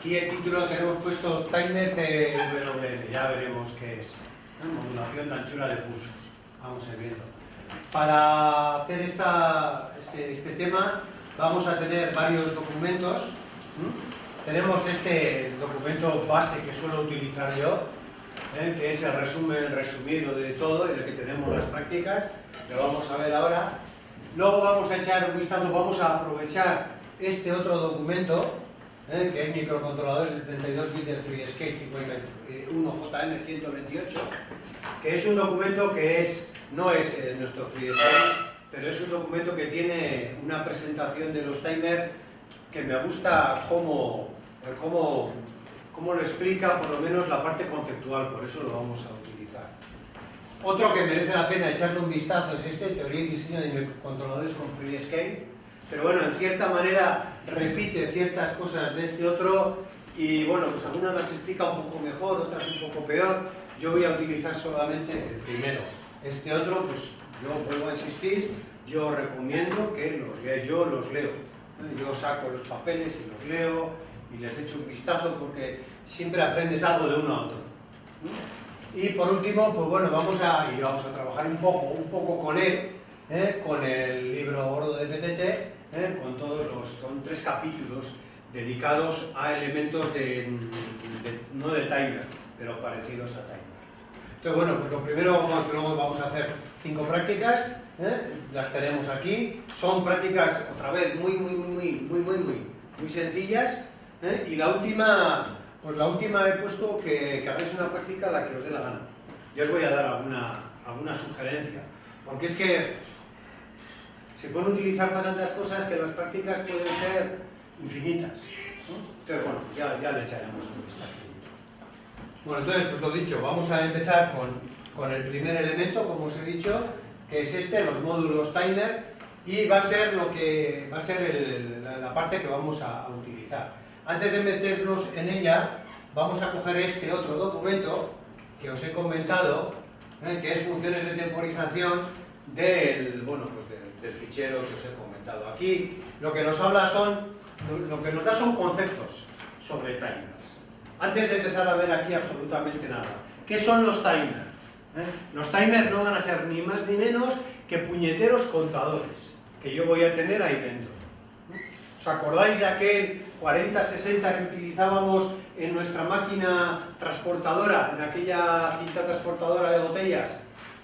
Aquí el título que hemos puesto Timer PWM, ya veremos qué es. Modulación de anchura de pulsos. Vamos a ir viendo. Para hacer este tema vamos a tener varios documentos. Tenemos este documento base que suelo utilizar yo, que es el resumen resumido de todo, en el que tenemos las prácticas, lo vamos a ver ahora. Luego vamos a echar un vistazo, vamos a aprovechar este otro documento, que es microcontroladores de 32 bits de FreeScale 51JM128, que es un documento que no es nuestro FreeScale, pero es un documento que tiene una presentación de los timers que me gusta cómo lo explica, por lo menos la parte conceptual, por eso lo vamos a utilizar. Otro que merece la pena echarle un vistazo es este, teoría y diseño de microcontroladores con FreeScale, pero bueno, en cierta manera repite ciertas cosas de este otro y bueno, pues algunas las explica un poco mejor, otras un poco peor. Yo voy a utilizar solamente el primero. Este otro, pues yo vuelvo a insistir, yo recomiendo que los leáis, yo los leo. Yo saco los papeles y los leo y les echo un vistazo porque siempre aprendes algo de uno a otro. Y por último, pues bueno, vamos a trabajar un poco con él, con el libro gordo de PTT, con son 3 capítulos dedicados a elementos no de timer, pero parecidos a timer. Entonces bueno, pues lo primero luego vamos a hacer 5 prácticas, las tenemos aquí, son prácticas otra vez muy sencillas, y la última he puesto que hagáis una práctica la que os dé la gana. Yo os voy a dar alguna sugerencia, porque es que se pueden utilizar para tantas cosas que las prácticas pueden ser infinitas, ¿no? Entonces bueno, pues ya le echaremos un vistazo. Bueno, entonces pues lo dicho, vamos a empezar con el primer elemento, como os he dicho, que es los módulos timer, y va a ser la parte que vamos a utilizar. Antes de meternos en ella, vamos a coger este otro documento que os he comentado, que es funciones de temporización del fichero que os he comentado. Aquí lo que nos da son conceptos sobre timers. Antes de empezar a ver aquí absolutamente nada. ¿Qué son los timers? Los timers no van a ser ni más ni menos que puñeteros contadores que yo voy a tener ahí dentro. ¿Os acordáis de aquel 4060 que utilizábamos en nuestra máquina transportadora, en aquella cinta transportadora de botellas,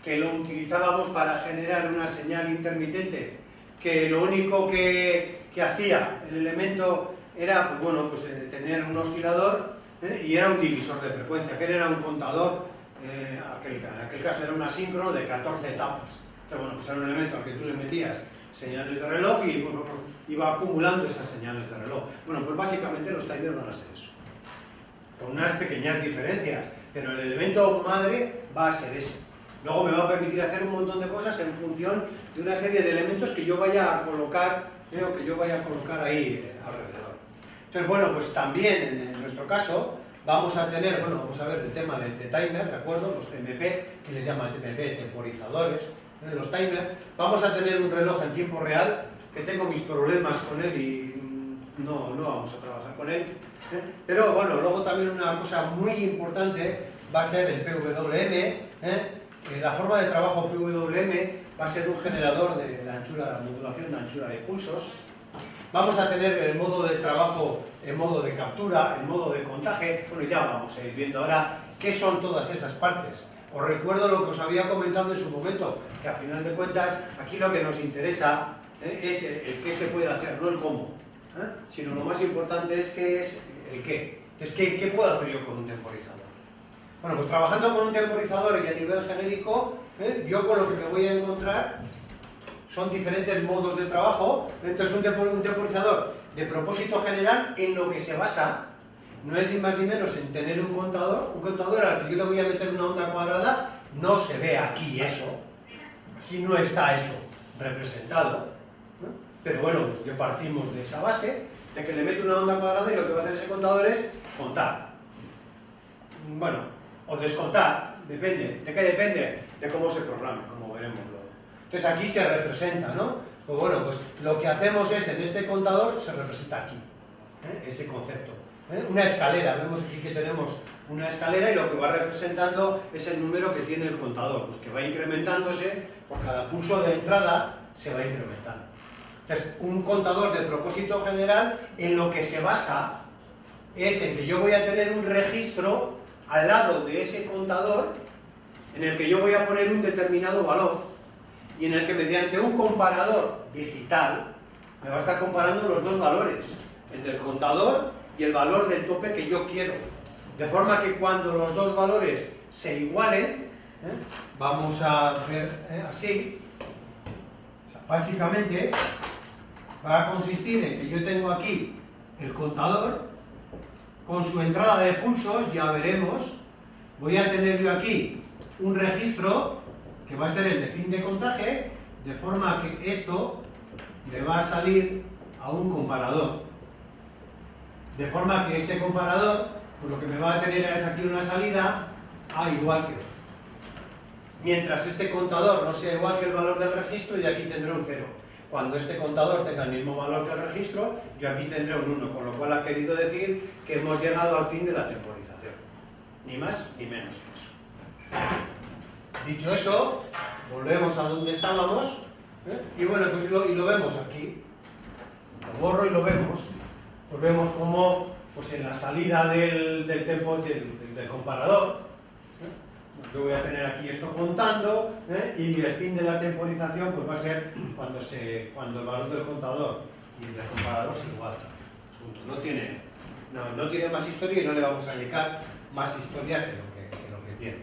que lo utilizábamos para generar una señal intermitente, que lo único que hacía el elemento era tener un oscilador, y era un divisor de frecuencia, que era un contador, en aquel caso era un asíncrono de 14 etapas. Entonces, pues era un elemento al que tú le metías señales de reloj y iba acumulando esas señales de reloj. Bueno, pues básicamente los timers van a ser eso, con unas pequeñas diferencias, pero el elemento madre va a ser ese. Luego me va a permitir hacer un montón de cosas en función de una serie de elementos que yo vaya a colocar, ahí alrededor. Entonces, bueno, pues también en nuestro caso vamos a tener, vamos a ver el tema de timer, ¿de acuerdo? Los TMP, que les llaman TMP, temporizadores, los timers. Vamos a tener un reloj en tiempo real, que tengo mis problemas con él y no vamos a trabajar con él. Pero bueno, luego también una cosa muy importante va a ser el PWM. La forma de trabajo PWM va a ser un generador de modulación de anchura de pulsos. Vamos a tener el modo de trabajo, el modo de captura, el modo de contaje. Bueno, ya vamos a ir viendo ahora qué son todas esas partes. Os recuerdo lo que os había comentado en su momento, que a final de cuentas aquí lo que nos interesa es el qué se puede hacer, no el cómo, sino lo más importante es qué es el qué. Entonces, ¿qué puedo hacer yo con un temporizador? Bueno, pues trabajando con un temporizador y a nivel genérico, yo con lo que me voy a encontrar son diferentes modos de trabajo. Entonces un temporizador de propósito general en lo que se basa no es ni más ni menos en tener un contador al que yo le voy a meter una onda cuadrada. No se ve aquí eso, aquí no está eso representado, pero bueno, pues ya partimos de esa base, de que le meto una onda cuadrada y lo que va a hacer ese contador es contar. Bueno, o descontar, depende. ¿De qué depende? De cómo se programe, como veremos luego. Entonces aquí se representa, ¿no? Pues bueno, pues lo que hacemos es, en este contador, se representa aquí, ese concepto. Una escalera, vemos aquí que tenemos una escalera y lo que va representando es el número que tiene el contador, pues que va incrementándose por cada pulso de entrada se va incrementando. Entonces, un contador de propósito general en lo que se basa es en que yo voy a tener un registro al lado de ese contador en el que yo voy a poner un determinado valor y en el que mediante un comparador digital me va a estar comparando los dos valores, el del contador y el valor del tope que yo quiero. De forma que cuando los dos valores se igualen, vamos a ver así, o sea, básicamente va a consistir en que yo tengo aquí el contador con su entrada de pulsos, ya veremos, voy a tener yo aquí un registro que va a ser el de fin de contaje, de forma que esto le va a salir a un comparador. De forma que este comparador, pues lo que me va a tener es aquí una salida A igual que B. Mientras este contador no sea igual que el valor del registro, yo aquí tendré un 0. Cuando este contador tenga el mismo valor que el registro, yo aquí tendré un 1, con lo cual ha querido decir que hemos llegado al fin de la temporización. Ni más ni menos que eso. Dicho eso, volvemos a donde estábamos, y bueno, pues lo vemos aquí. Lo borro y lo vemos. Pues vemos como pues en la salida del comparador, yo voy a tener aquí esto contando, y el fin de la temporización pues va a ser cuando el valor del contador y el del comparador se igualan. No tiene más historia y no le vamos a dedicar más historia que lo que tiene.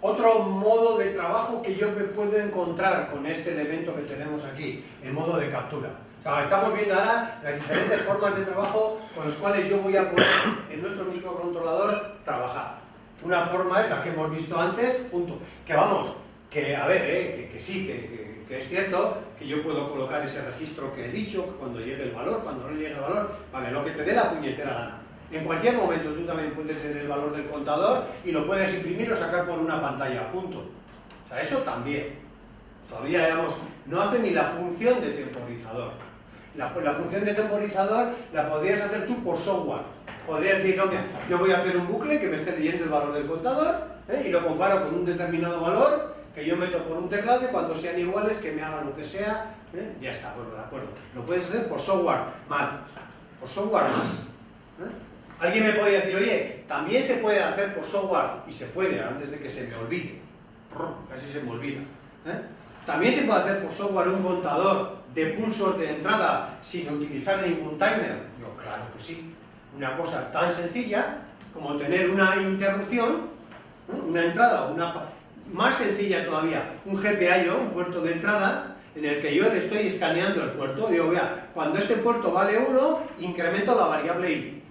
Otro modo de trabajo que yo me puedo encontrar con este elemento que tenemos aquí, el modo de captura. Estamos viendo ahora las diferentes formas de trabajo con las cuales yo voy a poder en nuestro microcontrolador trabajar. Una forma es la que hemos visto antes, punto. Que vamos, que a ver, que sí, que es cierto que yo puedo colocar ese registro que he dicho, que cuando llegue el valor, cuando no llegue el valor, vale, lo que te dé la puñetera gana. En cualquier momento tú también puedes tener el valor del contador y lo puedes imprimir o sacar por una pantalla, punto. O sea, eso también. Todavía, digamos, no hace ni la función de temporizador. La función de temporizador la podrías hacer tú por software. Podrías decir, no, mira, yo voy a hacer un bucle que me esté leyendo el valor del contador, y lo comparo con un determinado valor que yo meto por un teclado y cuando sean iguales que me haga lo que sea, ya está, bueno, de acuerdo. Lo puedes hacer por software, mal. Por software, mal. Alguien me puede decir, oye, también se puede hacer por software, y se puede, antes de que se me olvide, casi se me olvida. También se puede hacer por software un contador de pulsos de entrada sin utilizar ningún timer. Yo, claro que sí. Una cosa tan sencilla como tener una interrupción, una entrada, más sencilla todavía, un GPIO, un puerto de entrada, en el que yo le estoy escaneando el puerto. Digo, vea, cuando este puerto vale 1, incremento la variable I.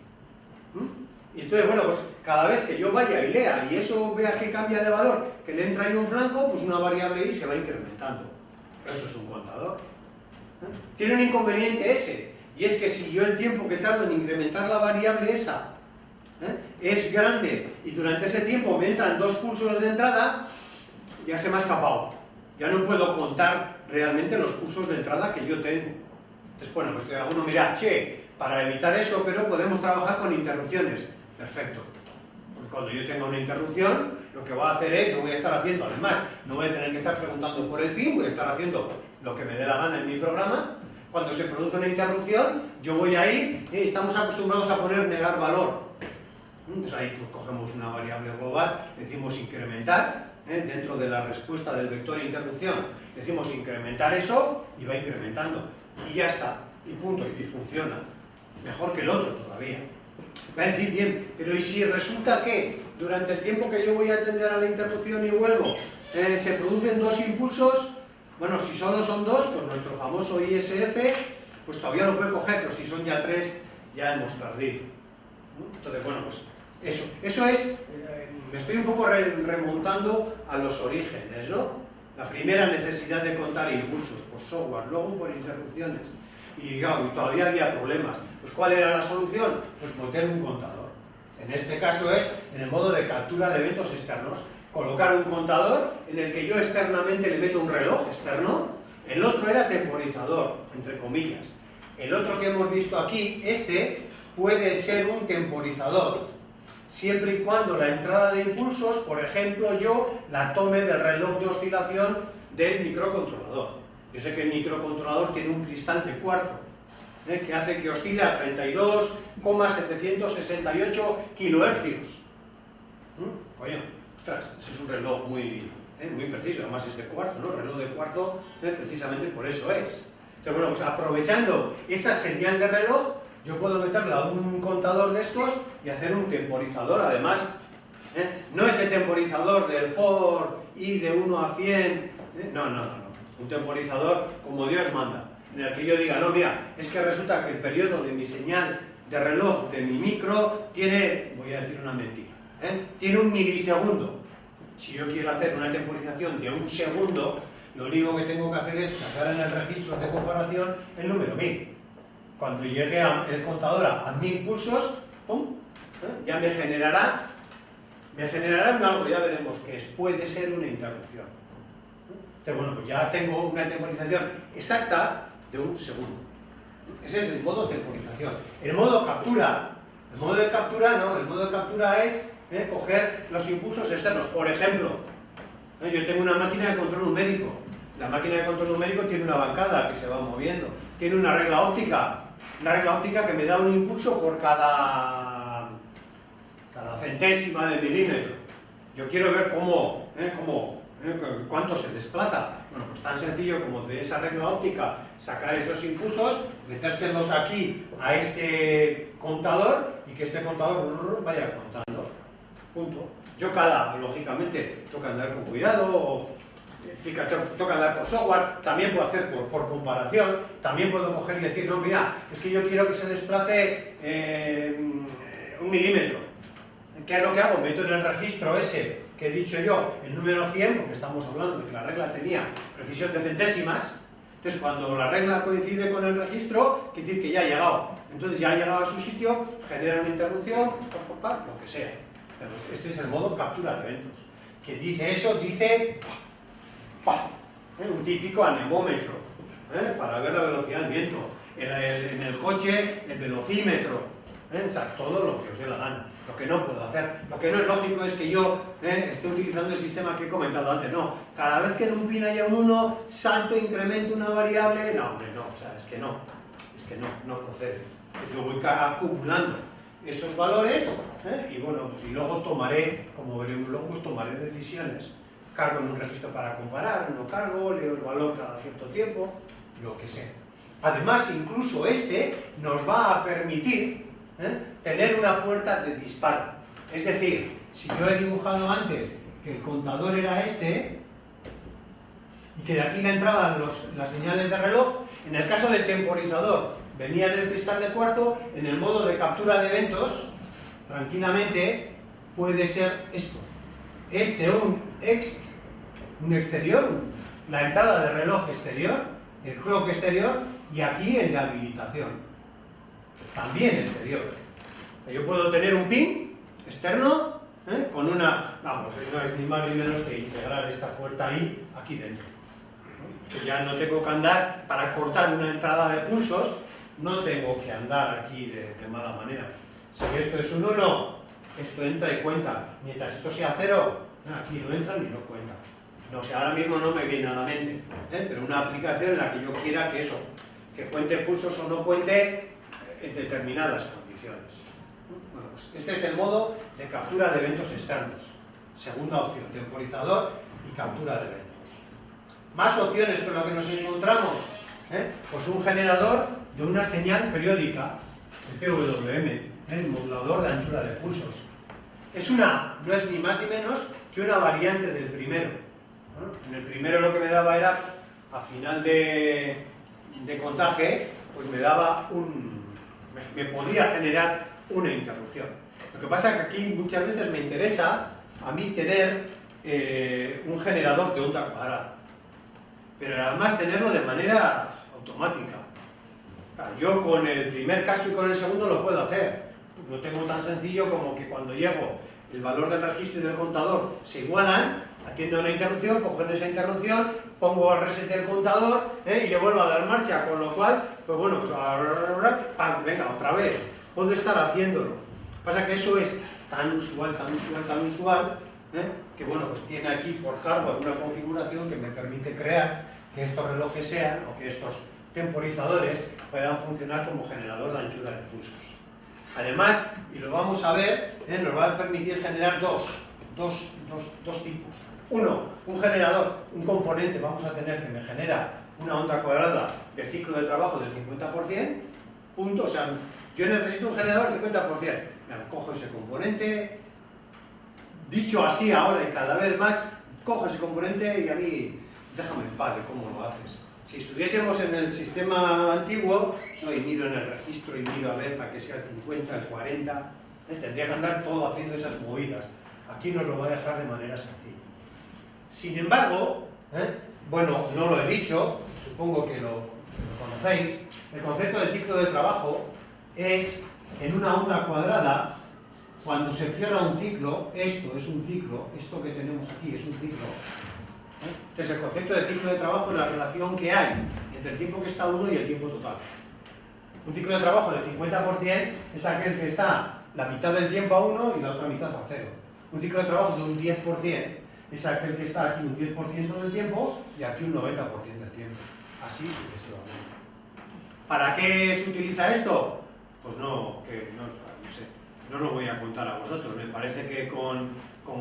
Y entonces, bueno, pues cada vez que yo vaya y lea y eso vea que cambia de valor, que le entra ahí un flanco, pues una variable I se va incrementando. Eso es un contador. Tiene un inconveniente ese, y es que si yo el tiempo que tardo en incrementar la variable esa es grande y durante ese tiempo me entran 2 pulsos de entrada, ya se me ha escapado. Ya no puedo contar realmente los pulsos de entrada que yo tengo. Entonces, bueno, pues alguno mira, che, para evitar eso, pero podemos trabajar con interrupciones. Perfecto. Porque cuando yo tenga una interrupción, lo que voy a hacer es, yo voy a estar haciendo, además, no voy a tener que estar preguntando por el PIN, voy a estar haciendo lo que me dé la gana en mi programa. Cuando se produce una interrupción, yo voy a ir, estamos acostumbrados a poner negar valor. Pues ahí cogemos una variable global, decimos incrementar, dentro de la respuesta del vector interrupción, decimos incrementar eso y va incrementando. Y ya está, y punto, y funciona. Mejor que el otro todavía. Ven, sí, bien, pero ¿y si resulta que durante el tiempo que yo voy a atender a la interrupción y vuelvo, se producen 2 impulsos? Bueno, si solo son 2, pues nuestro famoso ISF, pues todavía lo puede coger, pero si son ya 3, ya hemos perdido. Entonces, bueno, pues eso es, me estoy un poco remontando a los orígenes, ¿no? La primera necesidad de contar impulsos por software, luego por interrupciones. Y claro, y todavía había problemas. Pues ¿cuál era la solución? Pues meter un contador. En este caso es en el modo de captura de eventos externos. Colocar un contador en el que yo externamente le meto un reloj externo. El otro era temporizador, entre comillas. El otro que hemos visto aquí, este, puede ser un temporizador, siempre y cuando la entrada de impulsos, por ejemplo, yo la tome del reloj de oscilación del microcontrolador. Yo sé que el microcontrolador tiene un cristal de cuarzo, que hace que oscile a 32,768 kilohercios. Coño, ostras, ese es un reloj muy preciso, además es de cuarzo, ¿no? El reloj de cuarzo, precisamente por eso es. Entonces, bueno, pues aprovechando esa señal de reloj, yo puedo meterla a un contador de estos y hacer un temporizador, además. No ese temporizador del Ford y de 1 a 100, no. Un temporizador como Dios manda, en el que yo diga, no, mira, es que resulta que el periodo de mi señal de reloj de mi micro tiene, voy a decir una mentira, tiene 1 milisegundo. Si yo quiero hacer una temporización de 1 segundo, lo único que tengo que hacer es cargar en el registro de comparación el número 1000. Cuando llegue el contador a 1000 pulsos, ¡pum!, ya me generará un algo, ya veremos que puede ser una interrupción. Entonces, bueno, pues ya tengo una temporización exacta de 1 segundo. Ese es el modo temporización. El modo captura, el modo de captura no, el modo de captura es coger los impulsos externos. Por ejemplo, yo tengo una máquina de control numérico. La máquina de control numérico tiene una bancada que se va moviendo, tiene una regla óptica que me da un impulso por cada centésima de milímetro. Yo quiero ver cuánto se desplaza. Bueno, pues tan sencillo como de esa regla óptica sacar estos impulsos, metérselos aquí a este contador y que este contador vaya contando. Punto. Yo lógicamente, toca andar con cuidado, toca andar por software, también puedo hacer por comparación, también puedo coger y decir, no, mira, es que yo quiero que se desplace 1 milímetro. ¿Qué es lo que hago? Meto en el registro ese que he dicho yo, el número 100, porque estamos hablando de que la regla tenía precisión de centésimas. Entonces, cuando la regla coincide con el registro, quiere decir que ya ha llegado. Entonces, ya ha llegado a su sitio, genera una interrupción, lo que sea. Pero este es el modo captura de eventos. Quien dice eso, dice un típico anemómetro, para ver la velocidad del viento. En el coche, el velocímetro, o sea, todo lo que os dé la gana. Lo que no puedo hacer, lo que no es lógico es que yo esté utilizando el sistema que he comentado antes. No, cada vez que en un pin haya un 1, salto, incremento una variable. No, hombre, no, o sea, es que no procede. Pues yo voy acumulando esos valores y bueno, pues y luego tomaré, como veremos luego, pues tomaré decisiones. Cargo en un registro para comparar, no cargo, leo el valor cada cierto tiempo, lo que sea. Además, incluso nos va a permitir tener una puerta de disparo. Es decir, si yo he dibujado antes que el contador era y que de aquí le entraban las señales de reloj, en el caso del temporizador venía del cristal de cuarzo, en el modo de captura de eventos, tranquilamente puede ser esto. Un exterior, la entrada de reloj exterior, el clock exterior, y aquí el de habilitación, también exterior. Yo puedo tener un pin externo con una... Vamos, no es ni más ni menos que integrar esta puerta aquí dentro. Que ya no tengo que andar, para cortar una entrada de pulsos, no tengo que andar aquí de mala manera. Si esto es un 1, esto entra y cuenta. Mientras esto sea 0, aquí no entra ni no cuenta. No sé, ahora mismo no me viene a la mente, pero una aplicación en la que yo quiera que cuente pulsos o no cuente en determinadas condiciones. Bueno, pues este es el modo de captura de eventos externos. Segunda opción, temporizador y captura de eventos. Más opciones con lo que nos encontramos, pues un generador de una señal periódica, el PWM, el modulador de anchura de pulsos. No es ni más ni menos que una variante del primero. En el primero lo que me daba era, a final de contaje, pues me podía generar una interrupción. Lo que pasa es que aquí muchas veces me interesa a mí tener un generador de onda cuadrada, pero además tenerlo de manera automática. Yo con el primer caso y con el segundo lo puedo hacer. Lo tengo tan sencillo como que cuando llego el valor del registro y del contador se igualan, atiendo una interrupción, cojo esa interrupción, pongo al reset el contador y le vuelvo a dar marcha, con lo cual pues bueno, pues ¡pam! Venga, otra vez, puedo estar haciéndolo. Pasa que eso es tan usual, que bueno, pues tiene aquí por hardware una configuración que me permite crear que estos relojes sean, o que estos temporizadores puedan funcionar como generador de anchura de pulsos. Además, y lo vamos a ver, nos va a permitir generar dos tipos. Uno, un generador, un componente vamos a tener que me genera una onda cuadrada de ciclo de trabajo del 50%, punto, o sea, yo necesito un generador del 50%. Me cojo ese componente, dicho así ahora y cada vez más, cojo ese componente y a mí déjame en paz de cómo lo haces. Si estuviésemos en el sistema antiguo, no, y miro en el registro y miro a ver para que sea el 50, el 40, tendría que andar todo haciendo esas movidas. Aquí nos lo va a dejar de manera sencilla. Sin embargo, bueno, no lo he dicho, supongo que lo conocéis, el concepto de ciclo de trabajo es en una onda cuadrada, cuando se cierra un ciclo, esto es un ciclo, esto que tenemos aquí es un ciclo. Entonces el concepto de ciclo de trabajo es la relación que hay entre el tiempo que está uno y el tiempo total. Un ciclo de trabajo del 50% es aquel que está la mitad del tiempo a 1 y la otra mitad a 0. Un ciclo de trabajo de un 10% es aquel que está aquí un 10% del tiempo y aquí un 90% del tiempo. Así sucesivamente. ¿Para qué se utiliza esto? Pues no sé, no os lo voy a contar a vosotros. Me parece que con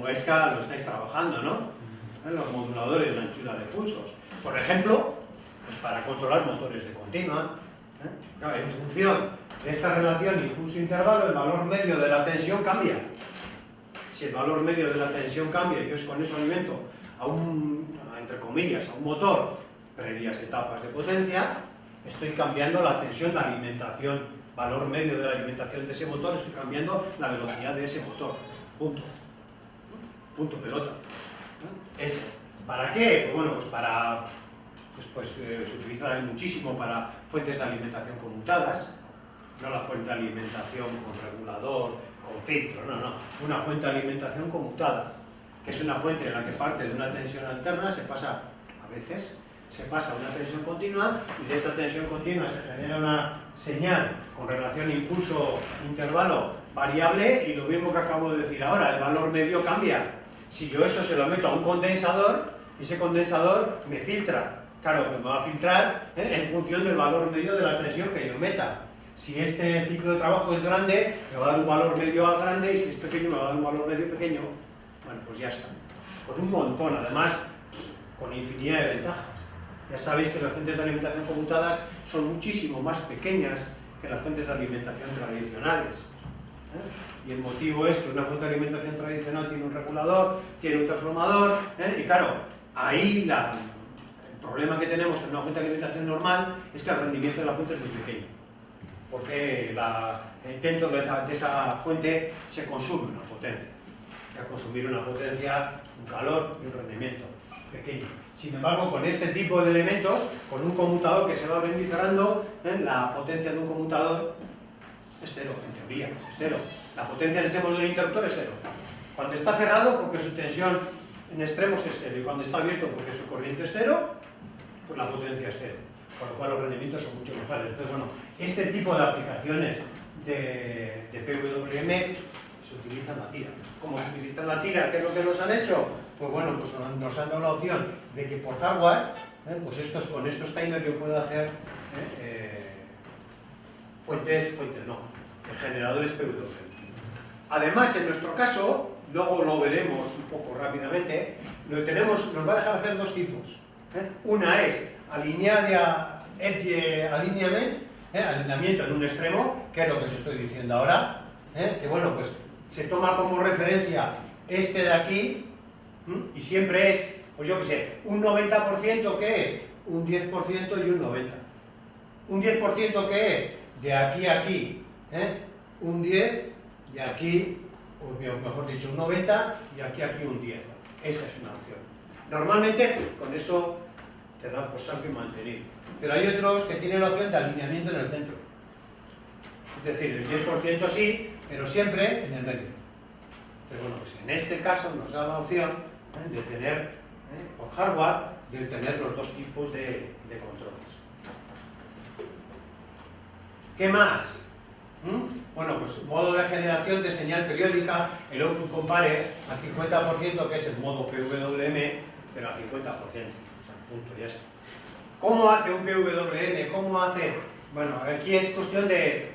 Gaisca lo estáis trabajando, ¿no? Los moduladores de anchura de pulsos. Por ejemplo, pues para controlar motores de continua. Claro, en función de esta relación impulso-intervalo, el valor medio de la tensión cambia. Si el valor medio de la tensión cambia y yo con eso alimento entre comillas, a un motor previas etapas de potencia, estoy cambiando la tensión de alimentación, valor medio de la alimentación de ese motor, estoy cambiando la velocidad de ese motor. Punto. Punto pelota. Eso. ¿Para qué? Pues bueno, pues se utiliza muchísimo para fuentes de alimentación conmutadas, no la fuente de alimentación con regulador, con filtro, no. Una fuente de alimentación conmutada, que es una fuente en la que parte de una tensión alterna, a veces se pasa a una tensión continua y de esta tensión continua se genera una señal con relación impulso-intervalo variable y lo mismo que acabo de decir ahora, el valor medio cambia. Si yo eso se lo meto a un condensador, ese condensador me filtra. Claro, pues me va a filtrar en función del valor medio de la tensión que yo meta. Si este ciclo de trabajo es grande, me va a dar un valor medio grande, y si es pequeño, me va a dar un valor medio pequeño. Bueno, pues ya está. Con un montón, además, con infinidad de ventajas. Ya sabéis que las fuentes de alimentación conmutadas son muchísimo más pequeñas que las fuentes de alimentación tradicionales. Y el motivo es que una fuente de alimentación tradicional tiene un regulador, tiene un transformador, y claro, ahí el problema que tenemos en una fuente de alimentación normal es que el rendimiento de la fuente es muy pequeño, porque dentro de esa fuente se consume una potencia, y al consumir una potencia, un calor y un rendimiento pequeño. Sin embargo, con este tipo de elementos, con un conmutador que se va abriendo y cerrando, la potencia de un conmutador es cero, en teoría, es cero. La potencia en extremos del interruptor es cero. Cuando está cerrado, porque su tensión en extremos es cero, y cuando está abierto, porque su corriente es cero, pues la potencia es cero. Con lo cual los rendimientos son mucho mejores. Entonces, bueno, este tipo de aplicaciones de PWM se utilizan la tira. ¿Cómo se utiliza la tira? ¿Qué es lo que nos han hecho? Pues bueno, pues nos han dado la opción de que por hardware, pues con estos timers yo puedo hacer generadores PWM. Además, en nuestro caso, luego lo veremos un poco rápidamente, nos va a dejar hacer dos tipos. Una es alineamiento en un extremo, que es lo que os estoy diciendo ahora, que bueno, pues se toma como referencia este de aquí, y siempre es, pues yo qué sé, un 90% que es un 10% y un 90%. Un 10% que es de aquí a aquí, un 10, y aquí, o mejor dicho, un 90, y aquí a aquí un 10. Esa es una opción. Normalmente con eso te da por saco y mantenido. Pero hay otros que tienen la opción de alineamiento en el centro. Es decir, el 10% sí, pero siempre en el medio. Pero bueno, pues en este caso nos da la opción de tener, por hardware, de tener los dos tipos de controles. ¿Qué más? Bueno, pues modo de generación de señal periódica, el output compare al 50%, que es el modo PWM, pero al 50%. O sea, punto, ya está. ¿Cómo hace un PWM? ¿Cómo hace? Bueno, aquí es cuestión de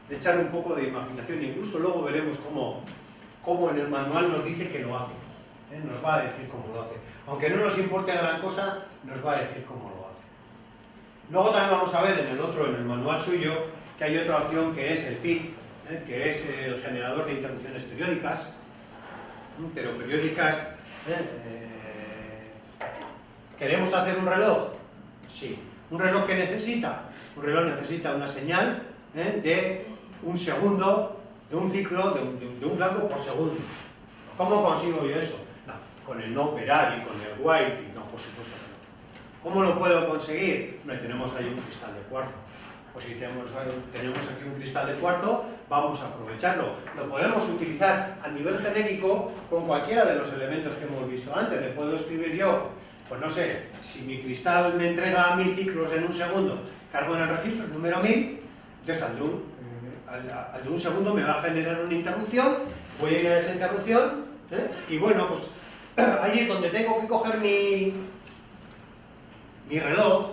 echar un poco de imaginación, incluso luego veremos cómo en el manual nos dice que lo hace. Nos va a decir cómo lo hace. Aunque no nos importe gran cosa, nos va a decir cómo lo hace. Luego también vamos a ver en el manual suyo, que hay otra opción que es el PIT, que es el generador de interrupciones periódicas, pero periódicas. ¿Queremos hacer un reloj? Sí. ¿Un reloj que necesita? Un reloj necesita una señal de un segundo, de un ciclo, de un flanco por segundo. ¿Cómo consigo yo eso? No, con el no operar y con el white, y no, por supuesto que no. ¿Cómo lo puedo conseguir? Bueno, tenemos ahí un cristal de cuarzo. Pues si tenemos aquí un cristal de cuarzo, vamos a aprovecharlo. Lo podemos utilizar a nivel genérico con cualquiera de los elementos que hemos visto antes. Le puedo escribir yo, pues no sé, si mi cristal me entrega 1000 ciclos en un segundo, cargo en el registro el número 1000, entonces al de un segundo me va a generar una interrupción, voy a ir a esa interrupción, y bueno, pues ahí es donde tengo que coger mi reloj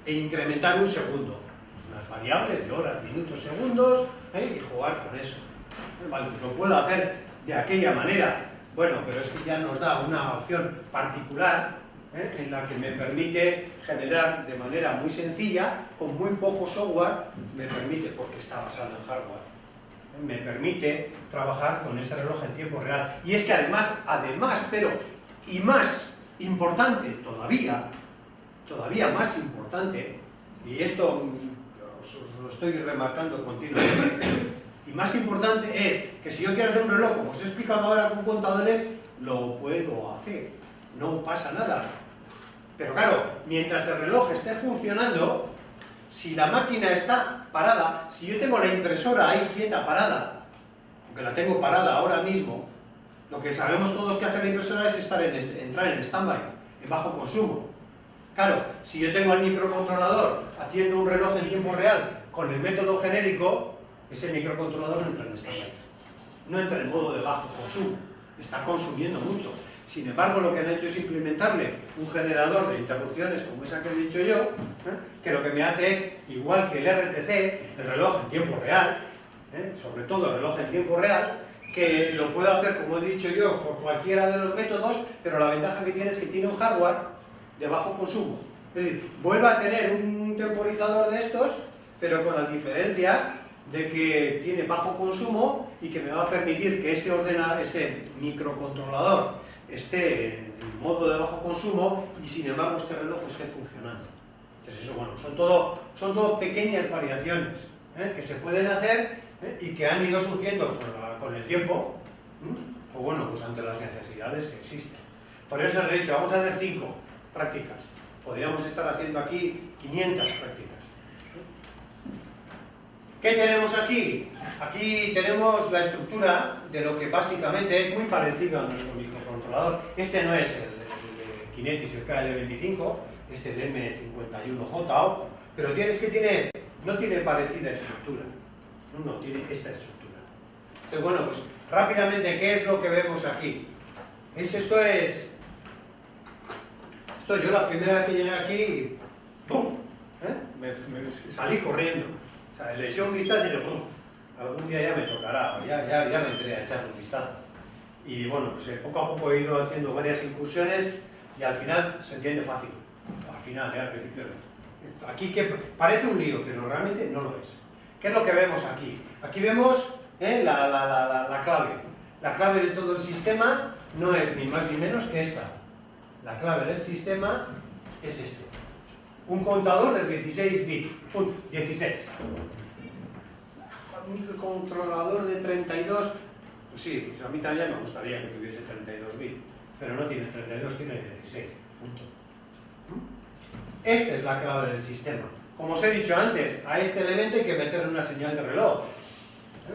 e incrementar un segundo. Las variables de horas, minutos, segundos, y jugar con eso. Vale, pues lo puedo hacer de aquella manera. Bueno, pero es que ya nos da una opción particular en la que me permite generar de manera muy sencilla, con muy poco software, me permite, porque está basado en hardware, me permite trabajar con ese reloj en tiempo real. Y es que además, pero, y más importante todavía más importante, y esto os lo estoy remarcando continuamente, y más importante es que si yo quiero hacer un reloj, como os he explicado ahora con contadores, lo puedo hacer, no pasa nada. Pero claro, mientras el reloj esté funcionando, si la máquina está parada, si yo tengo la impresora ahí quieta, parada, porque la tengo parada ahora mismo, lo que sabemos todos que hace la impresora es entrar en stand-by, en bajo consumo. Claro, si yo tengo el microcontrolador haciendo un reloj en tiempo real con el método genérico, ese microcontrolador no entra en stand-by, no entra en modo de bajo consumo, está consumiendo mucho. Sin embargo, lo que han hecho es implementarle un generador de interrupciones como esa que he dicho yo, que lo que me hace es, igual que el RTC, el reloj en tiempo real, sobre todo el reloj en tiempo real, que lo puedo hacer, como he dicho yo, por cualquiera de los métodos, pero la ventaja que tiene es que tiene un hardware de bajo consumo. Es decir, vuelve a tener un temporizador de estos, pero con la diferencia de que tiene bajo consumo y que me va a permitir que ese microcontrolador esté en modo de bajo consumo y sin embargo este reloj esté funcionando. Entonces eso, bueno, son todo pequeñas variaciones que se pueden hacer y que han ido surgiendo con el tiempo, o bueno, pues ante las necesidades que existen. Por eso os he dicho, vamos a hacer 5 prácticas. Podríamos estar haciendo aquí 500 prácticas. ¿Qué tenemos aquí? Aquí tenemos la estructura de lo que básicamente es muy parecido a nuestro microcontrolador. Este no es el Kinetis, el KL25, es el M51J, pero no tiene parecida estructura. No, tiene esta estructura. Entonces, bueno, pues rápidamente, ¿qué es lo que vemos aquí? Esto, yo la primera vez que llegué aquí, ¡pum! Me salí corriendo. O sea, le eché un vistazo y dije, ¡pum! Algún día ya me tocará, ya me entré a echar un vistazo. Y bueno, pues poco a poco he ido haciendo varias incursiones y al final se entiende fácil. Al final, al principio no. Aquí que parece un lío, pero realmente no lo es. ¿Qué es lo que vemos aquí? Aquí vemos la clave. La clave de todo el sistema no es ni más ni menos que esta. La clave del sistema es este. Un contador de 16 bits. 16. Un microcontrolador de 32. Pues sí, pues a mí también me gustaría que tuviese 32 bits. Pero no tiene 32, tiene 16. Punto. Esta es la clave del sistema. Como os he dicho antes, a este elemento hay que meterle una señal de reloj.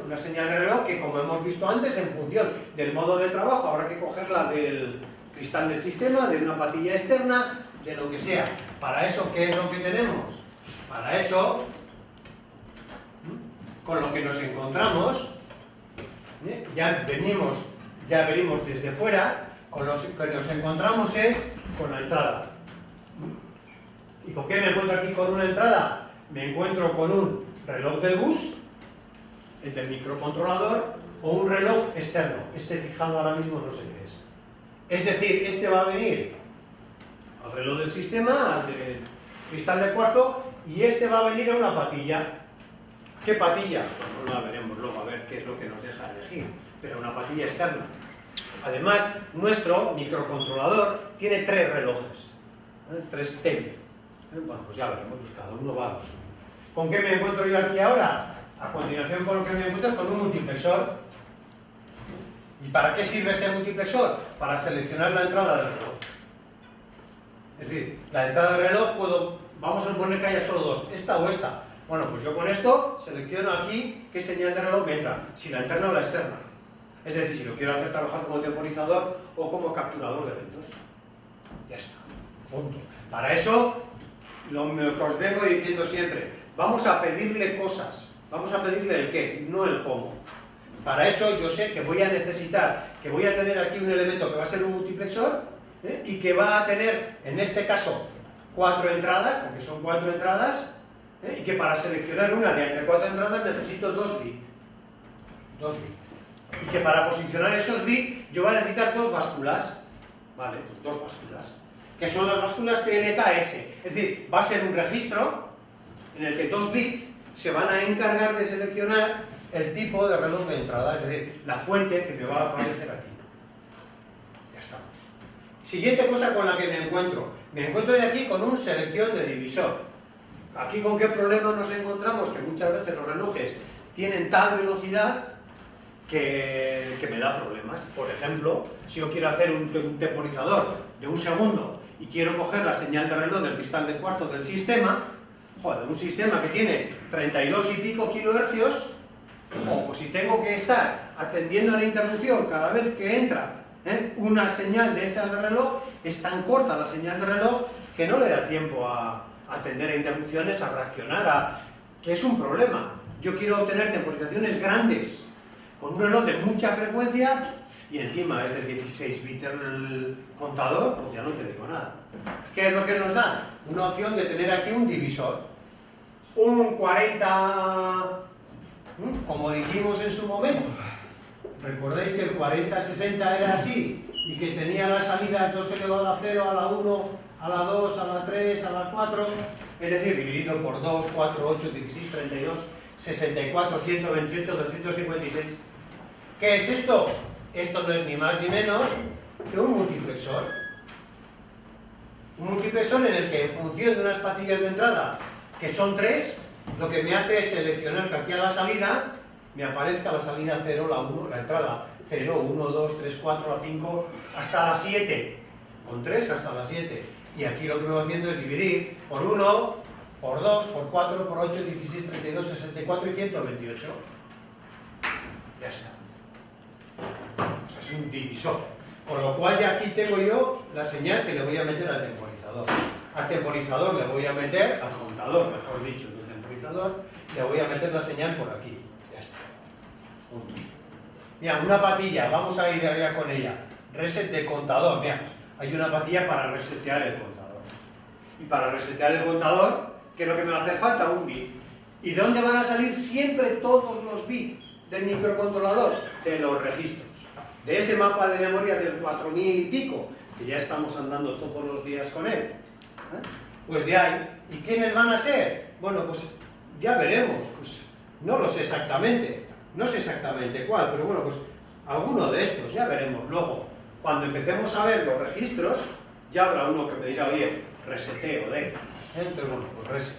Una señal de reloj que, como hemos visto antes, en función del modo de trabajo, habrá que cogerla del cristal del sistema, de una patilla externa, de lo que sea. Para eso, ¿qué es lo que tenemos? Para eso con lo que nos encontramos, ya venimos desde fuera, con lo que nos encontramos es con la entrada. ¿Y con qué me encuentro aquí con una entrada? Me encuentro con un reloj del bus, el del microcontrolador, o un reloj externo. Este fijado ahora mismo no sé qué es. Es decir, este va a venir al reloj del sistema, al de cristal de cuarzo, y este va a venir a una patilla. ¿Qué patilla? Pues la veremos luego a ver qué es lo que nos deja elegir, pero una patilla externa. Además, nuestro microcontrolador tiene 3 relojes, 3 temp. Bueno, pues ya veremos, pues cada uno va a lo suyo. ¿Con qué me encuentro yo aquí ahora? A continuación, con lo que me encuentro es con un multiplexor. ¿Y para qué sirve este multiplexor? Para seleccionar la entrada del reloj. Es decir, la entrada del reloj vamos a poner que haya solo 2, esta o esta. Bueno, pues yo con esto selecciono aquí qué señal de reloj me entra, si la interna o la externa. Es decir, si lo quiero hacer trabajar como temporizador o como capturador de eventos. Ya está, punto. Para eso, lo que os vengo diciendo siempre, vamos a pedirle cosas, vamos a pedirle el qué, no el cómo. Para eso yo sé que voy a necesitar, que voy a tener aquí un elemento que va a ser un multiplexor, y que va a tener, en este caso, 4 entradas, porque son 4 entradas, y que para seleccionar una de entre 4 entradas necesito 2 bits. 2 bits. Y que para posicionar esos bits yo voy a necesitar 2 básculas. Vale, pues 2 básculas. Que son las básculas TLKS. Es decir, va a ser un registro en el que 2 bits se van a encargar de seleccionar el tipo de reloj de entrada, es decir, la fuente que me va a aparecer aquí. Ya estamos. Siguiente cosa con la que me encuentro. Me encuentro de aquí con un selección de divisor. Aquí con qué problema nos encontramos, que muchas veces los relojes tienen tal velocidad que me da problemas. Por ejemplo, si yo quiero hacer un temporizador de 1 segundo y quiero coger la señal de reloj del cristal de cuarzo del sistema, joder, un sistema que tiene 32 y pico kilohercios, pues si tengo que estar atendiendo a la interrupción cada vez que entra una señal de esa de reloj, es tan corta la señal de reloj que no le da tiempo a atender a interrupciones, a reaccionar, que es un problema. Yo quiero obtener temporizaciones grandes, con un reloj de mucha frecuencia, y encima es de 16 bits el contador, pues ya no te digo nada. ¿Qué es lo que nos da? Una opción de tener aquí un divisor. Un 40, como dijimos en su momento. ¿Recordáis que el 40-60 era así? Y que tenía las salidas 2 elevado a 0, a la 1, a la 2, a la 3, a la 4, es decir, dividido por 2, 4, 8, 16, 32, 64, 128, 256. ¿Qué es esto? Esto no es ni más ni menos que un multiplexor. Un multiplexor en el que, en función de unas patillas de entrada, que son 3, lo que me hace es seleccionar que aquí a la salida me aparezca la salida 0, la 1, la entrada 0, 1, 2, 3, 4, la 5, hasta la 7, con 3 hasta la 7. Y aquí lo que me voy haciendo es dividir por 1, por 2, por 4, por 8, 16, 32, 64 y 128. Ya está. O sea, es un divisor. Con lo cual ya aquí tengo yo la señal que le voy a meter al temporizador. Al temporizador le voy a meter, al contador, mejor dicho, del temporizador, le voy a meter la señal por aquí. Ya está. Punto. Mira, una patilla, vamos a ir allá con ella. Reset de contador, mira. Hay una patilla para resetear el contador. Y para resetear el contador, ¿qué es lo que me va a hacer falta? Un bit. ¿Y de dónde van a salir siempre todos los bits del microcontrolador? De los registros. De ese mapa de memoria del 4000 y pico, que ya estamos andando todos los días con él. Pues de ahí. ¿Y quiénes van a ser? Bueno, pues ya veremos. Pues no lo sé exactamente. No sé exactamente cuál, pero bueno, pues alguno de estos, ya veremos luego. Cuando empecemos a ver los registros, ya habrá uno que me dirá, oye, reseteo de. Entonces, bueno, pues reset.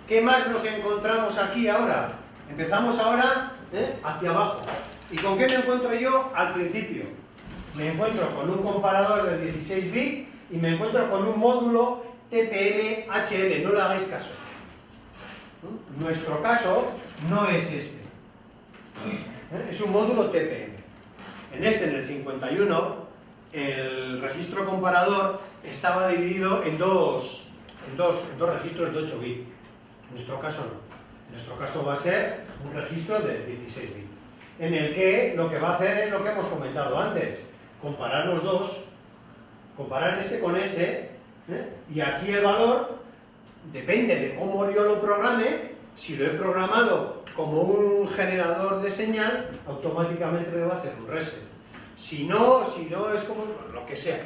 ¿Qué más nos encontramos aquí ahora? Empezamos ahora hacia abajo. ¿Y con qué me encuentro yo al principio? Me encuentro con un comparador de 16 bits y me encuentro con un módulo TPM-HL, no le hagáis caso. Nuestro caso no es este. Es un módulo TPM. En el 51, el registro comparador estaba dividido en dos registros de 8 bits. En nuestro caso no. En nuestro caso va a ser un registro de 16 bits, en el que lo que va a hacer es lo que hemos comentado antes, comparar los dos, comparar este con este, y aquí el valor depende de cómo yo lo programe. Si lo he programado como un generador de señal, automáticamente me va a hacer un reset. Si no es como lo que sea.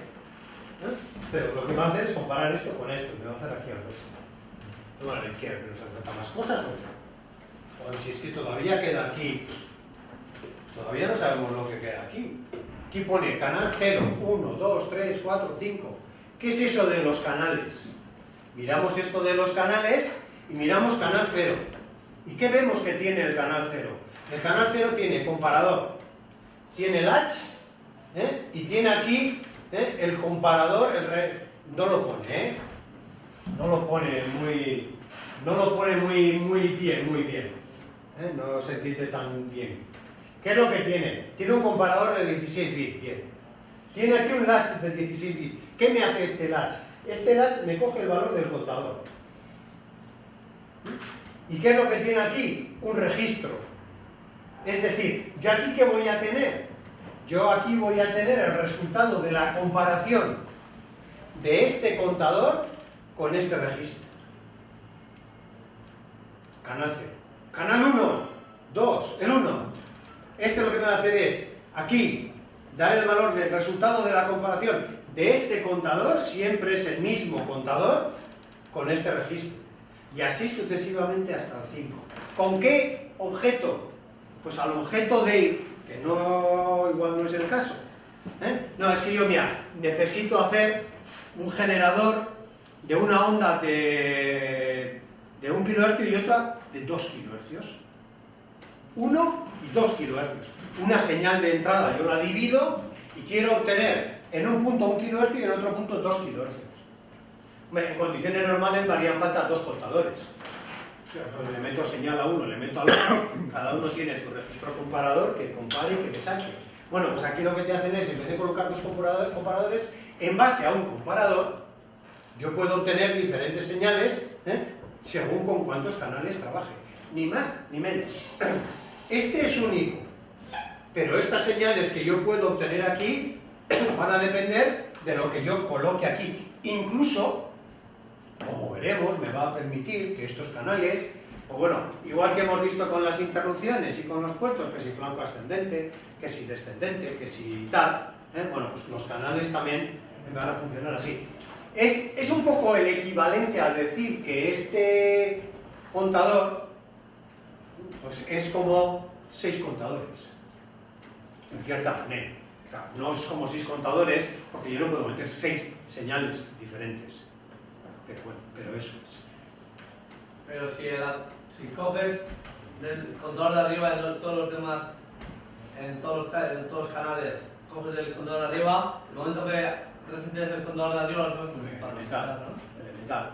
Pero lo que va a hacer es comparar esto con esto, y me va a hacer aquí el reset. Bueno, ¿qué? ¿Pero se trata más cosas o qué? Bueno, si es que todavía queda aquí, todavía no sabemos lo que queda aquí. Aquí pone canal 0, 1, 2, 3, 4, 5. ¿Qué es eso de los canales? Miramos esto de los canales y miramos canal 0. ¿Y qué vemos que tiene el canal 0? El canal 0 tiene comparador, tiene latch, y tiene aquí el comparador, no lo pone, no lo pone muy bien, no se entiende tan bien. ¿Qué es lo que tiene? Tiene un comparador de 16 bits, bien. Tiene aquí un latch de 16 bits. ¿Qué me hace este latch? Este latch me coge el valor del contador. ¿Y qué es lo que tiene aquí? Un registro. Es decir, ¿yo aquí qué voy a tener? Yo aquí voy a tener el resultado de la comparación de este contador con este registro. Canal 0. Canal 1, 2, el 1. Este lo que me va a hacer es, aquí, dar el valor del resultado de la comparación de este contador, siempre es el mismo contador, con este registro. Y así sucesivamente hasta el 5. ¿Con qué objeto? Pues al objeto de, que no, igual no es el caso. No, es que yo, mira, necesito hacer un generador de una onda de 1 kHz y otra de 2 kHz. 1 y 2 kHz. Una señal de entrada yo la divido y quiero obtener en un punto 1 kHz y en otro punto 2 kHz. En condiciones normales me harían falta 2 contadores. O sea, le meto señal a uno, le meto al otro, cada uno tiene su registro comparador que compare y que me saque. Bueno, pues aquí lo que te hacen es, en vez de colocar 2 comparadores, en base a un comparador, yo puedo obtener diferentes señales, según con cuántos canales trabaje. Ni más ni menos. Este es único, pero estas señales que yo puedo obtener aquí van a depender de lo que yo coloque aquí. Incluso, como veremos, me va a permitir que estos canales, pues bueno, igual que hemos visto con las interrupciones y con los puertos, que si flanco ascendente, que si descendente, que si tal, bueno, pues los canales también van a funcionar así. Es un poco el equivalente a decir que este contador pues es como 6 contadores, en cierta manera. Claro, no es como 6 contadores, porque yo no puedo meter 6 señales diferentes. Pero bueno, pero eso es. Pero si coges del contador de arriba en todos los demás, en todos los canales, coges del contador de arriba, el momento que resetes el contador de arriba, los vas a elemental.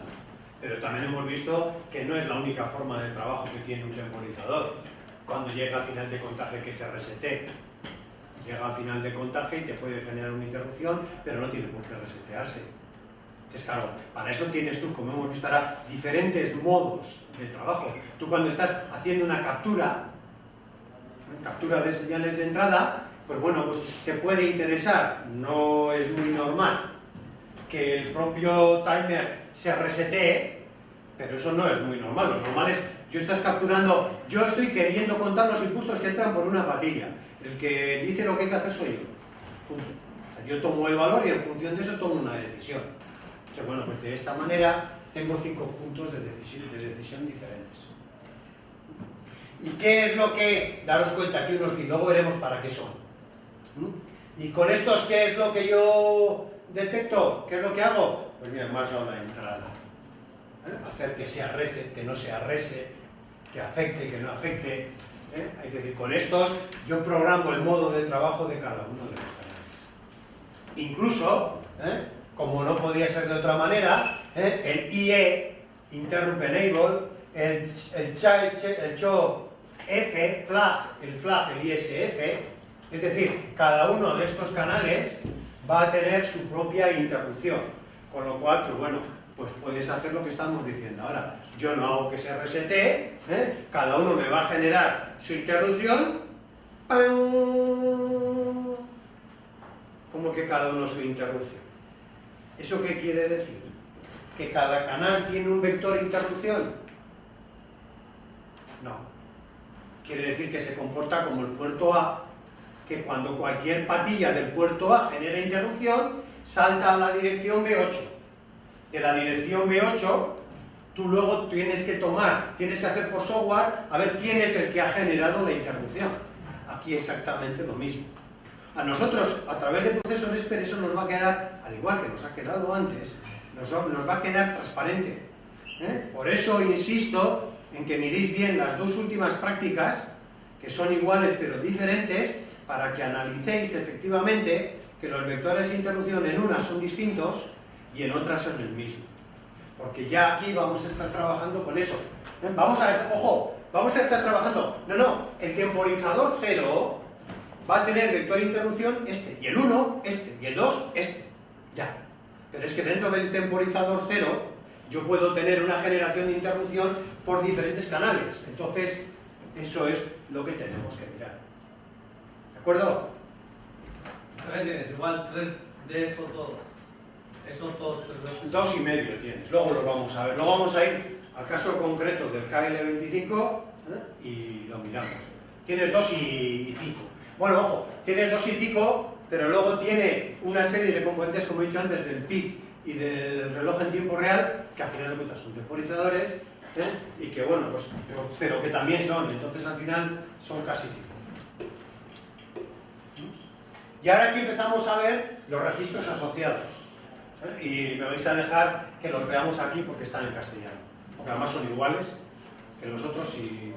Pero también hemos visto que no es la única forma de trabajo que tiene un temporizador. Cuando llega al final de contaje que se resete, llega al final de contaje y te puede generar una interrupción, pero no tiene por qué resetearse. Entonces, claro, para eso tienes tú, como hemos visto ahora, diferentes modos de trabajo. Tú cuando estás haciendo una captura de señales de entrada, pues bueno, pues te puede interesar, no es muy normal que el propio timer se resetee, pero eso no es muy normal. Lo normal es, yo estás capturando, yo estoy queriendo contar los impulsos que entran por una patilla. El que dice lo que hay que hacer soy yo. Punto. O sea, yo tomo el valor y en función de eso tomo una decisión. O sea, bueno, pues de esta manera tengo 5 puntos de decisión diferentes. ¿Y qué es lo que, daros cuenta que unos y luego veremos para qué son? ¿Y con estos qué es lo que yo detecto? ¿Qué es lo que hago? Pues mira, más dado la entrada. Hacer que sea reset, que no sea reset, que afecte, que no afecte. Es decir, con estos yo programo el modo de trabajo de cada uno de los canales. Incluso, como no podía ser de otra manera, el IE, Interrupt Enable, el CHO F, el ISF, es decir, cada uno de estos canales va a tener su propia interrupción, con lo cual, pues bueno, pues puedes hacer lo que estamos diciendo ahora, yo no hago que se resete, cada uno me va a generar su interrupción. ¡Pam! ¿Cómo que cada uno su interrupción? ¿Eso qué quiere decir? ¿Que cada canal tiene un vector interrupción? No. Quiere decir que se comporta como el puerto A, que cuando cualquier patilla del puerto A genera interrupción, salta a la dirección B8. De la dirección B8, tú luego tienes que hacer por software, a ver quién es el que ha generado la interrupción. Aquí exactamente lo mismo. A nosotros, a través de procesos de Esper, eso nos va a quedar, al igual que nos ha quedado antes, nos va a quedar transparente. Por eso insisto en que miréis bien las dos últimas prácticas, que son iguales pero diferentes, para que analicéis efectivamente que los vectores de interrupción en unas son distintos y en otras son el mismo. Porque ya aquí vamos a estar trabajando con eso. Vamos a estar trabajando. No, el temporizador 0 va a tener vector de interrupción este, y el 1 este, y el 2 este. Ya. Pero es que dentro del temporizador 0 yo puedo tener una generación de interrupción por diferentes canales. Entonces, eso es lo que tenemos que mirar. ¿De acuerdo? ¿Qué tienes? Igual 3 de eso todo. Eso todo. 2,5 tienes. Luego lo vamos a ver. Luego vamos a ir al caso concreto del KL25 y lo miramos. Tienes 2 y pico. Bueno, ojo, tienes 2 y pico, pero luego tiene una serie de componentes, como he dicho antes, del PIC y del reloj en tiempo real, que al final de cuentas son temporizadores, y que bueno, pues, pero que también son, entonces al final son casi 5. Y ahora aquí empezamos a ver los registros asociados, y me vais a dejar que los veamos aquí porque están en castellano, porque además son iguales que los otros y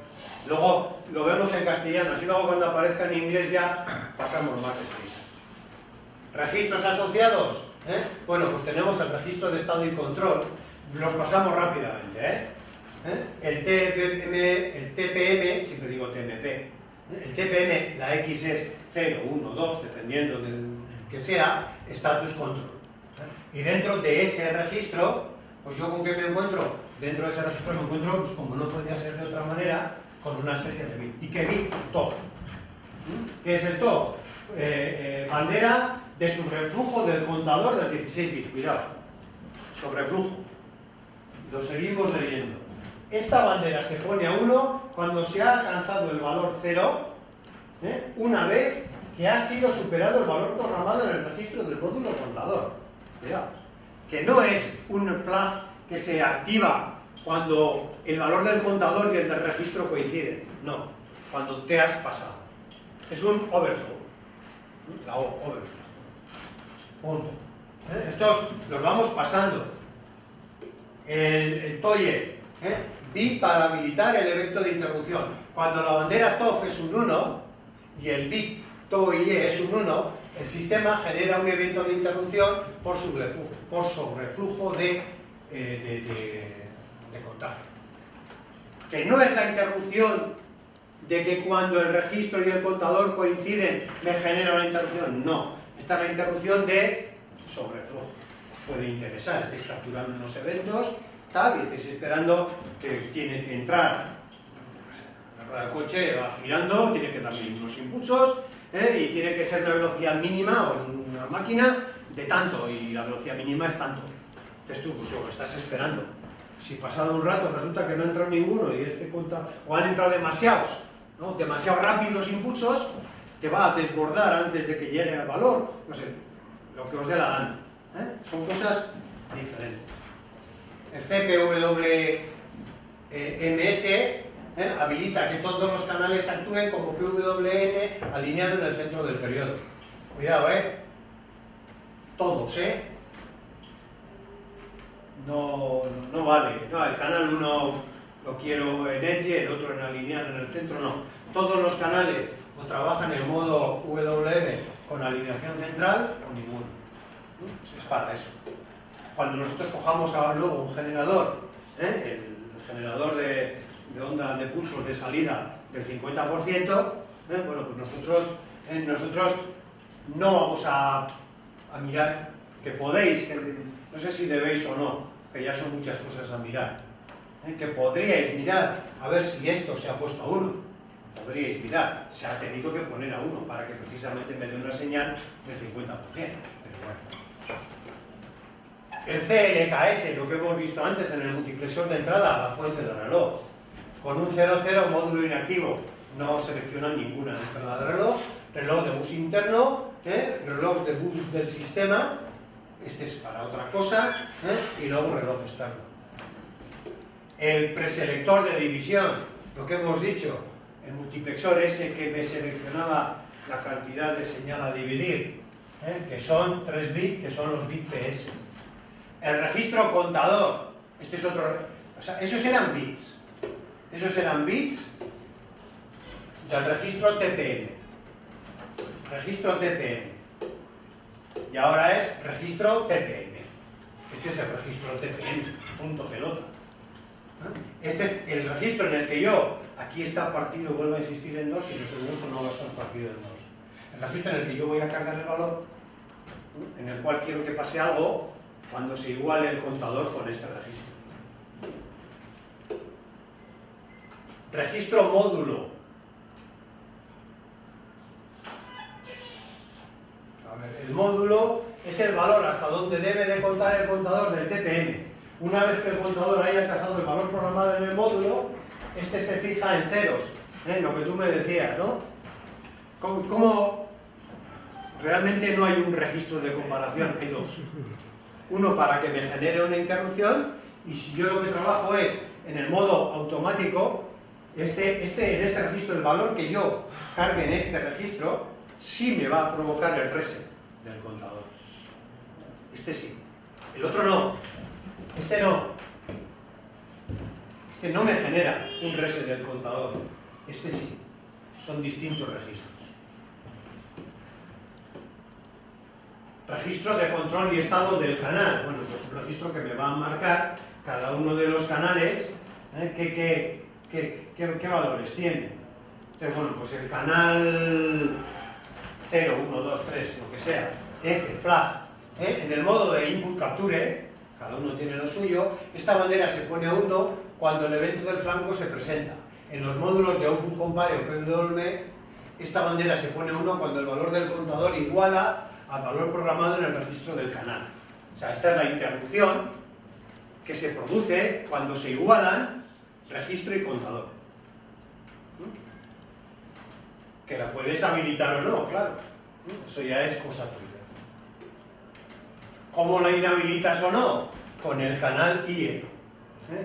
luego lo vemos en castellano, así luego cuando aparezca en inglés ya pasamos más deprisa. Registros asociados, bueno, pues tenemos el registro de estado y control, los pasamos rápidamente, el TPM, siempre digo TMP, el TPM, la X es 0, 1, 2, dependiendo del que sea, status control. Y dentro de ese registro, pues yo con qué me encuentro, dentro de ese registro me encuentro, pues como no podría ser de otra manera, con una serie de bits. ¿Y qué bit? TOF. ¿Qué es el TOF? Bandera de subreflujo del contador de 16 bits. Cuidado. Sobreflujo. Lo seguimos leyendo. Esta bandera se pone a 1 cuando se ha alcanzado el valor 0, una vez que ha sido superado el valor programado en el registro del módulo contador. Cuidado. Que no es un flag que se activa cuando el valor del contador y el del registro coinciden. No, cuando te has pasado. Es un overflow. La O, overflow. Punto. Estos los vamos pasando. El TOIE, bit para habilitar el evento de interrupción. Cuando la bandera TOF es un 1 y el bit TOIE es un 1, el sistema genera un evento de interrupción por sobreflujo de contagio. Que no es la interrupción de que cuando el registro y el contador coinciden me genera una interrupción, no. Esta es la interrupción de sobreflujo. Os puede interesar, estáis capturando unos eventos, tal, y estáis esperando que tiene que entrar. La rueda del coche va girando, tiene que dar unos impulsos, y tiene que ser una velocidad mínima o en una máquina de tanto, y la velocidad mínima es tanto. Entonces tú, pues lo estás esperando. Si pasado un rato resulta que no ha entrado ninguno y este cuenta, o han entrado demasiados, ¿no? Demasiado rápidos los impulsos, te va a desbordar antes de que llegue al valor, no sé, lo que os dé la gana. Son cosas diferentes. El CPWMS habilita que todos los canales actúen como PWN alineado en el centro del periodo. Cuidado, todos, no vale. No, el canal 1 lo quiero en edge, el otro en alineado en el centro, no. Todos los canales o trabajan en modo WM con alineación central o ninguno. Pues es para eso. Cuando nosotros cojamos luego un generador, el generador de onda de pulsos de salida del 50%, bueno, pues nosotros no vamos a mirar, que podéis, que no sé si debéis o no, que ya son muchas cosas a mirar, que podríais mirar a ver si esto se ha puesto a 1. Podríais mirar, se ha tenido que poner a 1 para que precisamente me dé una señal del 50%. Pero bueno. El CLKS, lo que hemos visto antes en el multiplexor de entrada a la fuente de reloj. Con un 00 módulo inactivo, no seleccionan ninguna entrada de reloj. Reloj de bus interno, reloj de bus del sistema, este es para otra cosa, y luego un reloj externo. El preselector de división, lo que hemos dicho, el multiplexor ese que me seleccionaba la cantidad de señal a dividir, que son 3 bits, que son los bits PS. El registro contador, este es otro, o sea, esos eran bits del registro TPM, y ahora es registro TPM. Este es el registro TPM, punto pelota. Este es el registro en el que yo, aquí está partido, vuelvo a insistir en 2, y los segundos no va a estar partido en 2. El registro en el que yo voy a cargar el valor, en el cual quiero que pase algo cuando se iguale el contador con este registro. Registro módulo. A ver, el módulo es el valor hasta donde debe de contar el contador del TPM. Una vez que el contador haya alcanzado el valor programado en el módulo, este se fija en ceros, lo que tú me decías, ¿no? ¿Cómo? Realmente no hay un registro de comparación, hay dos. Uno para que me genere una interrupción, y si yo lo que trabajo es en el modo automático, en este registro, el valor que yo cargue en este registro, sí me va a provocar el reset del contador. Este sí. El otro no. Este no. Este no me genera un reset del contador. Este sí. Son distintos registros. Registro de control y estado del canal. Bueno, pues un registro que me va a marcar cada uno de los canales, ¿qué valores tienen? Entonces, bueno, pues el canal 0, 1, 2, 3, lo que sea, F, flag, en el modo de input capture, cada uno tiene lo suyo, esta bandera se pone a 1 cuando el evento del flanco se presenta. En los módulos de output compare o PWM, esta bandera se pone a 1 cuando el valor del contador iguala al valor programado en el registro del canal. O sea, esta es la interrupción que se produce cuando se igualan registro y contador. Que la puedes habilitar o no, claro. Eso ya es cosa tuya. ¿Cómo la inhabilitas o no? Con el canal IE.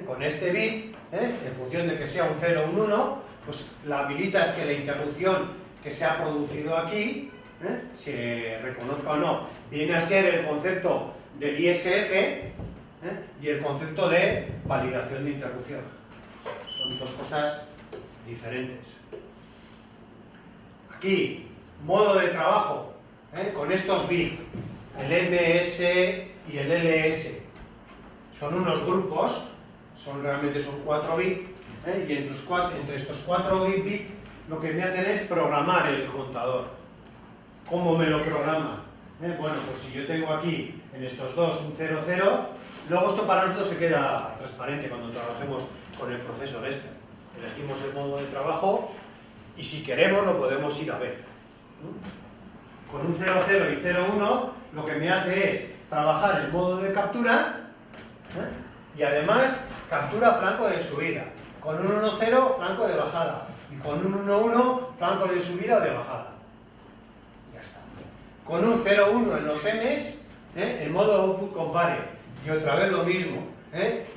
Con este bit, en función de que sea un 0 o un 1, pues la habilitas que la interrupción que se ha producido aquí, se reconozca o no, viene a ser el concepto del ISF y el concepto de validación de interrupción. Son dos cosas diferentes. Aquí, modo de trabajo, con estos bits, el MS y el LS, son unos grupos, realmente son 4 bits, y entre estos 4 bits, lo que me hacen es programar el contador. ¿Cómo me lo programa? Bueno, pues si yo tengo aquí, en estos dos, un 0, 0, luego esto para nosotros se queda transparente cuando trabajemos con el proceso de Esper. Elegimos el modo de trabajo y si queremos lo podemos ir a ver. Con un 0, 0 y 0, 1 lo que me hace es trabajar el modo de captura y además captura flanco de subida. Con un 1, 0 flanco de bajada y con un 1, 1 flanco de subida o de bajada. Ya está. Con un 0, 1 en los M's, el modo output compare y otra vez lo mismo.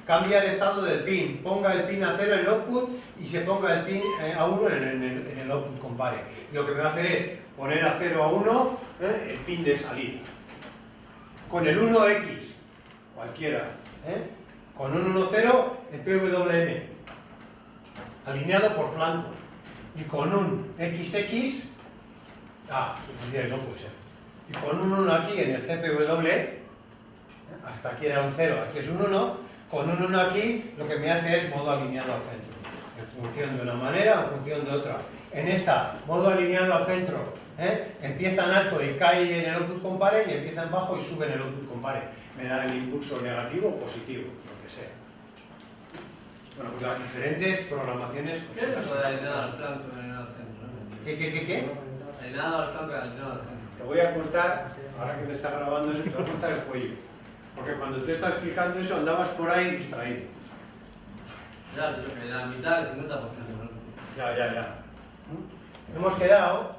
Cambia el estado del pin, ponga el pin a 0 en el output y se ponga el pin a 1 en el output compare. Y lo que me va a hacer es poner a 0 a 1 el pin de salida. Con el 1X, cualquiera, con un 1, 0 el PWM, alineado por flanco. Y con un XX, no puede ser. Y con un 1 aquí en el CPW, hasta aquí era un 0, aquí es un 1, con un 1 aquí lo que me hace es modo alineado al centro, en función de una manera, en función de otra. En esta, modo alineado al centro, empieza en alto y cae en el output compare, y empieza en bajo y sube en el output compare. Me da el impulso negativo o positivo, lo que sea. Bueno, pues las diferentes programaciones. ¿Qué es eso de alineado al flanco y alineado al centro? ¿Qué? Alineado al flanco y alineado al centro. Te voy a cortar, ahora que me está grabando eso, te voy a cortar el cuello. Porque cuando te estaba explicando eso andabas por ahí distraído. Ya, yo que la mitad del 50%. ¿No? Ya. Hemos quedado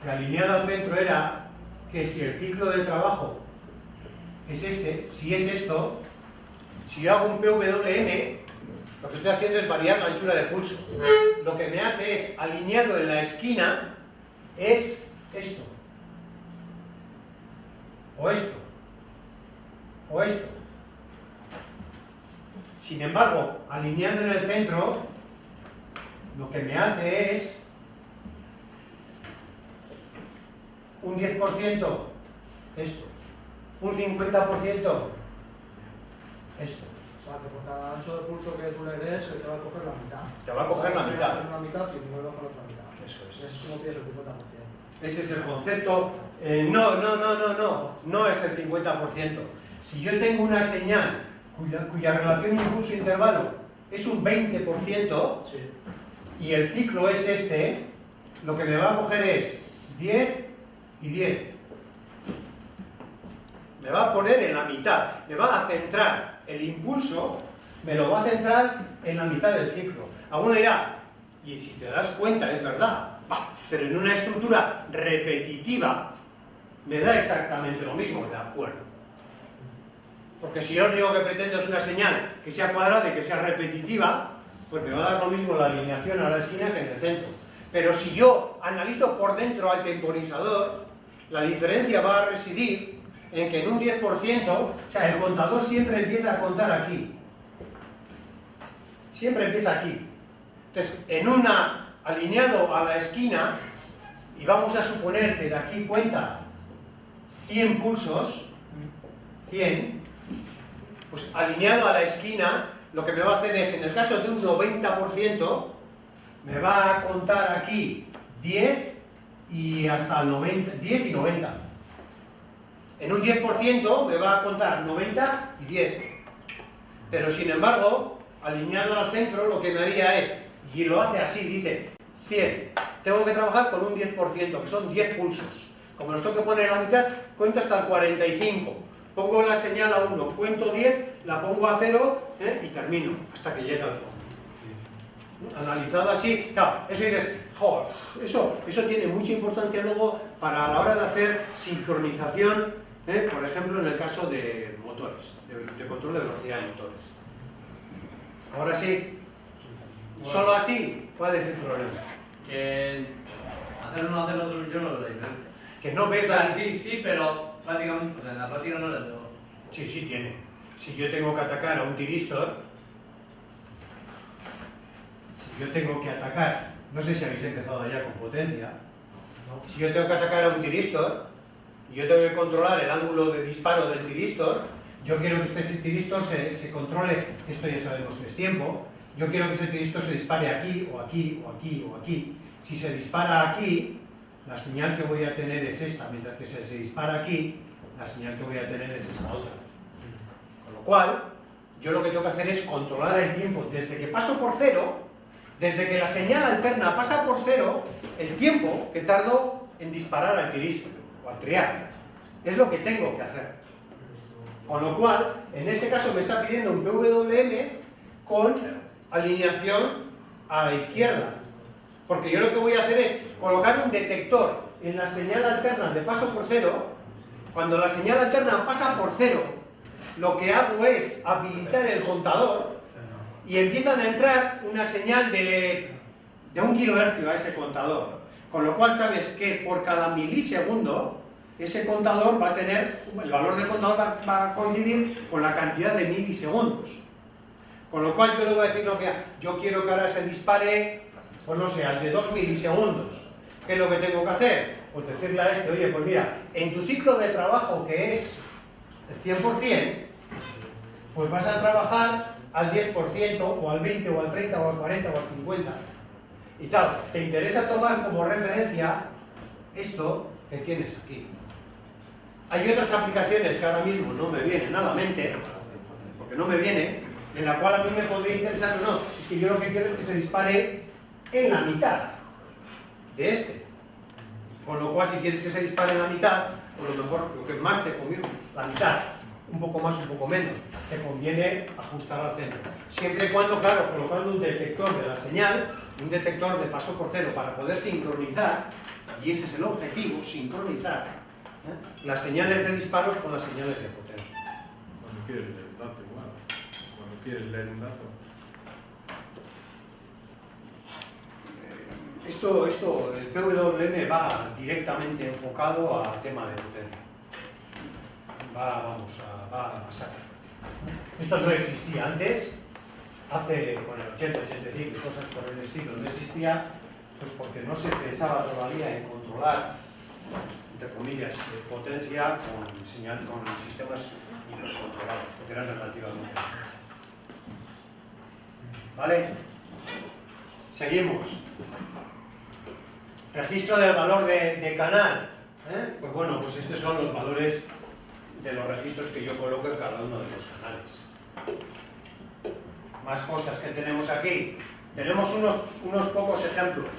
que alineado al centro era que si el ciclo de trabajo es este, si es esto, si yo hago un PWM, lo que estoy haciendo es variar la anchura de pulso. Lo que me hace es, alineado en la esquina, es esto. O esto. O esto. Sin embargo, alineando en el centro, lo que me hace es un 10% esto, un 50% esto. O sea, que por cada ancho de pulso que tú le des, se te va a coger la mitad. Te va a coger la mitad. Una mitad y luego con la otra mitad. Eso es. Es como pides el 50%. Ese es el concepto. No es el 50%. Si yo tengo una señal cuya relación impulso-intervalo es un 20%, Sí. y el ciclo es este, lo que me va a coger es 10 y 10. Me va a poner en la mitad, me va a centrar el impulso, me lo va a centrar en la mitad del ciclo. Alguno dirá, y si te das cuenta, es verdad, pero en una estructura repetitiva me da exactamente lo mismo, de acuerdo. Porque si yo lo único que pretendo es una señal que sea cuadrada y que sea repetitiva, pues me va a dar lo mismo la alineación a la esquina que en el centro. Pero si yo analizo por dentro al temporizador, la diferencia va a residir en que en un 10%, o sea, el contador siempre empieza a contar aquí. Siempre empieza aquí. Entonces, en una, alineado a la esquina, y vamos a suponer que de aquí cuenta 100 pulsos, 100, pues alineado a la esquina, lo que me va a hacer es, en el caso de un 90%, me va a contar aquí 10 y hasta el 90, 10 y 90. En un 10% me va a contar 90 y 10. Pero sin embargo, alineado al centro, lo que me haría es, y lo hace así, dice 100. Tengo que trabajar con un 10%, que son 10 pulsos. Como los tengo que poner en la mitad, cuento hasta el 45. Pongo la señal a 1, cuento 10, la pongo a 0 y termino, hasta que llegue al fondo. Analizado así, claro, eso dices, joder, eso tiene mucha importancia luego para la hora de hacer sincronización, por ejemplo, en el caso de motores, de control de velocidad de motores. Ahora sí, solo así, ¿cuál es el problema? Que hacer uno, hacer otro, yo no veo la diferencia. Que no ves O sea, la... sí, pero prácticamente, o sea, en la práctica no le veo. Sí tiene. Si yo tengo que atacar a un tiristor, no sé si habéis empezado ya con potencia, si yo tengo que atacar a un tiristor, y yo tengo que controlar el ángulo de disparo del tiristor, yo quiero que este tiristor se controle, esto ya sabemos que es tiempo, yo quiero que ese tiristor se dispare aquí, o aquí, o aquí, o aquí. Si se dispara aquí, la señal que voy a tener es esta, mientras que si se dispara aquí, la señal que voy a tener es esta otra. Con lo cual, yo lo que tengo que hacer es controlar el tiempo desde que paso por cero, desde que la señal alterna pasa por cero, el tiempo que tardo en disparar al tiristor o al trial. Es lo que tengo que hacer. Con lo cual, en este caso me está pidiendo un PWM con alineación a la izquierda. Porque yo lo que voy a hacer es colocar un detector en la señal alterna de paso por cero. Cuando la señal alterna pasa por cero, lo que hago es habilitar el contador y empiezan a entrar una señal de 1 kHz a ese contador. Con lo cual sabes que por cada milisegundo ese contador va a tener, el valor del contador va a coincidir con la cantidad de milisegundos. Con lo cual yo le voy a decir, no, mira, yo quiero que ahora se dispare, pues no sé, al de 2 milisegundos. ¿Qué es lo que tengo que hacer? Pues decirle a este, oye, pues mira, en tu ciclo de trabajo que es el 100%, pues vas a trabajar al 10%, o al 20%, o al 30%, o al 40%, o al 50%. Y tal, te interesa tomar como referencia esto que tienes aquí. Hay otras aplicaciones que ahora mismo no me vienen a la mente, porque no me viene, en la cual a mí me podría interesar o no. Es que yo lo que quiero es que se dispare en la mitad de este. Con lo cual, si quieres que se dispare en la mitad, por lo mejor, lo que más te conviene, la mitad, un poco más, un poco menos, te conviene ajustar al centro. Siempre y cuando, claro, colocando un detector de la señal, un detector de paso por cero para poder sincronizar, y ese es el objetivo, sincronizar las señales de disparos con las señales de potencia. Cuando quieres leer un dato, igual. Cuando quieres leer un dato. Esto, el PWM va directamente enfocado al tema de potencia. Va a sacar. Esto no existía antes, hace con el 80, 85 cosas por el estilo, no existía, pues porque no se pensaba todavía en controlar, entre comillas, potencia con sistemas microcontrolados, porque eran relativamente pequeños. ¿Vale? Seguimos. Registro del valor de canal. Pues bueno, pues estos son los valores de los registros que yo coloco en cada uno de los canales. Más cosas que tenemos aquí. Tenemos unos pocos ejemplos.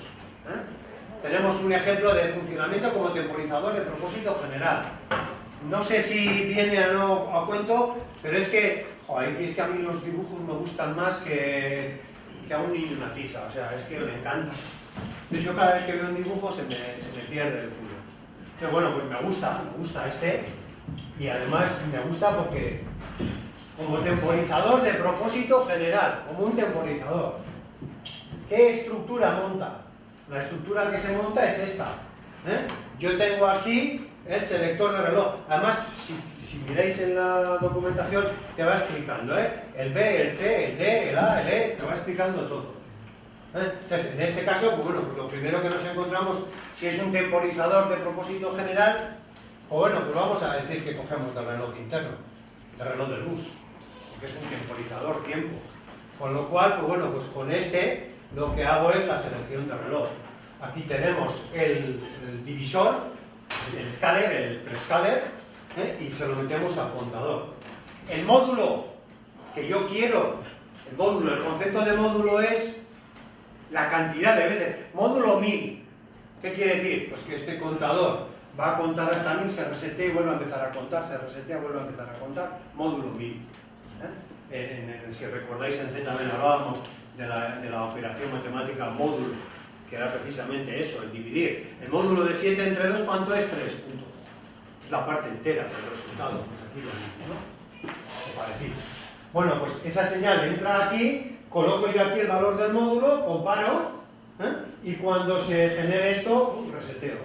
Tenemos un ejemplo de funcionamiento como temporizador de propósito general. No sé si viene o no a cuento, pero es que, joder, es que a mí los dibujos me gustan más que a un niño una tiza, o sea, es que me encanta. Entonces yo cada vez que veo un dibujo se me pierde el culo. Pero bueno, pues me gusta este, y además me gusta porque como temporizador de propósito general, como un temporizador. ¿Qué estructura monta? La estructura que se monta es esta. Yo tengo aquí el selector de reloj. Además, si miráis en la documentación, te va explicando, el B, el C, el D, el A, el E, te va explicando todo. Entonces, en este caso, pues bueno, pues lo primero que nos encontramos, si es un temporizador de propósito general, pues bueno, pues vamos a decir que cogemos del reloj interno, del reloj de luz, porque es un temporizador tiempo. Con lo cual, pues bueno, pues con este lo que hago es la selección de reloj. Aquí tenemos el divisor, el scaler, el prescaler, y se lo metemos al contador. El módulo que yo quiero, el concepto de módulo es la cantidad de veces. Módulo 1000, ¿qué quiere decir? Pues que este contador va a contar hasta 1000, se resetea y vuelve a empezar a contar, se resetea y vuelve a empezar a contar. Módulo 1000. Si recordáis, en Z hablábamos de la operación matemática módulo, que era precisamente eso, el dividir. El módulo de 7 entre 2, ¿cuánto es? 3 puntos. Es la parte entera del resultado. Pues aquí lo mismo, ¿no? O parecido. Bueno, pues esa señal entra aquí, coloco yo aquí el valor del módulo, comparo, y cuando se genere esto, reseteo.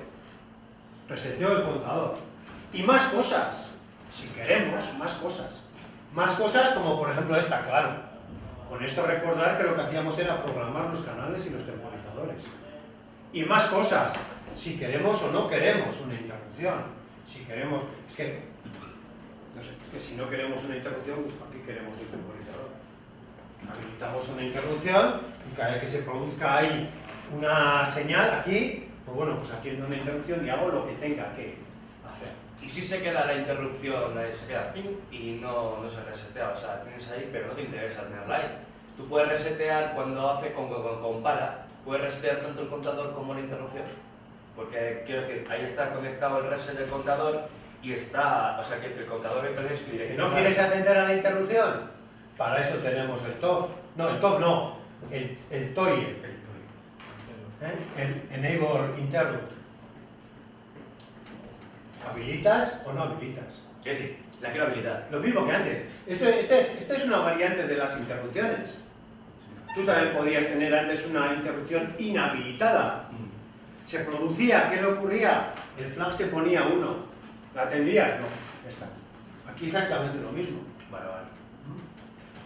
Reseteo el contador. Y más cosas, si queremos, más cosas. Más cosas como por ejemplo esta, claro. Con esto recordar que lo que hacíamos era programar los canales y los temporizadores. Y más cosas, si queremos o no queremos una interrupción. Si queremos, es que si no queremos una interrupción, pues ¿para qué queremos un temporizador? Habilitamos una interrupción y cada vez que se produzca ahí una señal aquí, pues bueno, pues atiendo una interrupción y hago lo que tenga que hacer. Y si se queda la interrupción, se queda ping y no se resetea, o sea, tienes ahí, pero no te interesa tenerla ahí. Tú puedes resetear cuando hace compara, puedes resetear tanto el contador como la interrupción. Porque, quiero decir, ahí está conectado el reset del contador y está, o sea, que el contador entonces su dirección. ¿No quieres atender a la interrupción? Para eso tenemos el TOF. No, el TOF no, el TOIE. El Enable Interrupt. ¿Habilitas o no habilitas? Es decir, la quiero habilitar. Lo mismo que antes. Esto es una variante de las interrupciones. Tú también podías tener antes una interrupción inhabilitada. Se producía, ¿qué le ocurría? El flag se ponía 1. ¿La atendías? No, ya está. Aquí exactamente lo mismo. Vale.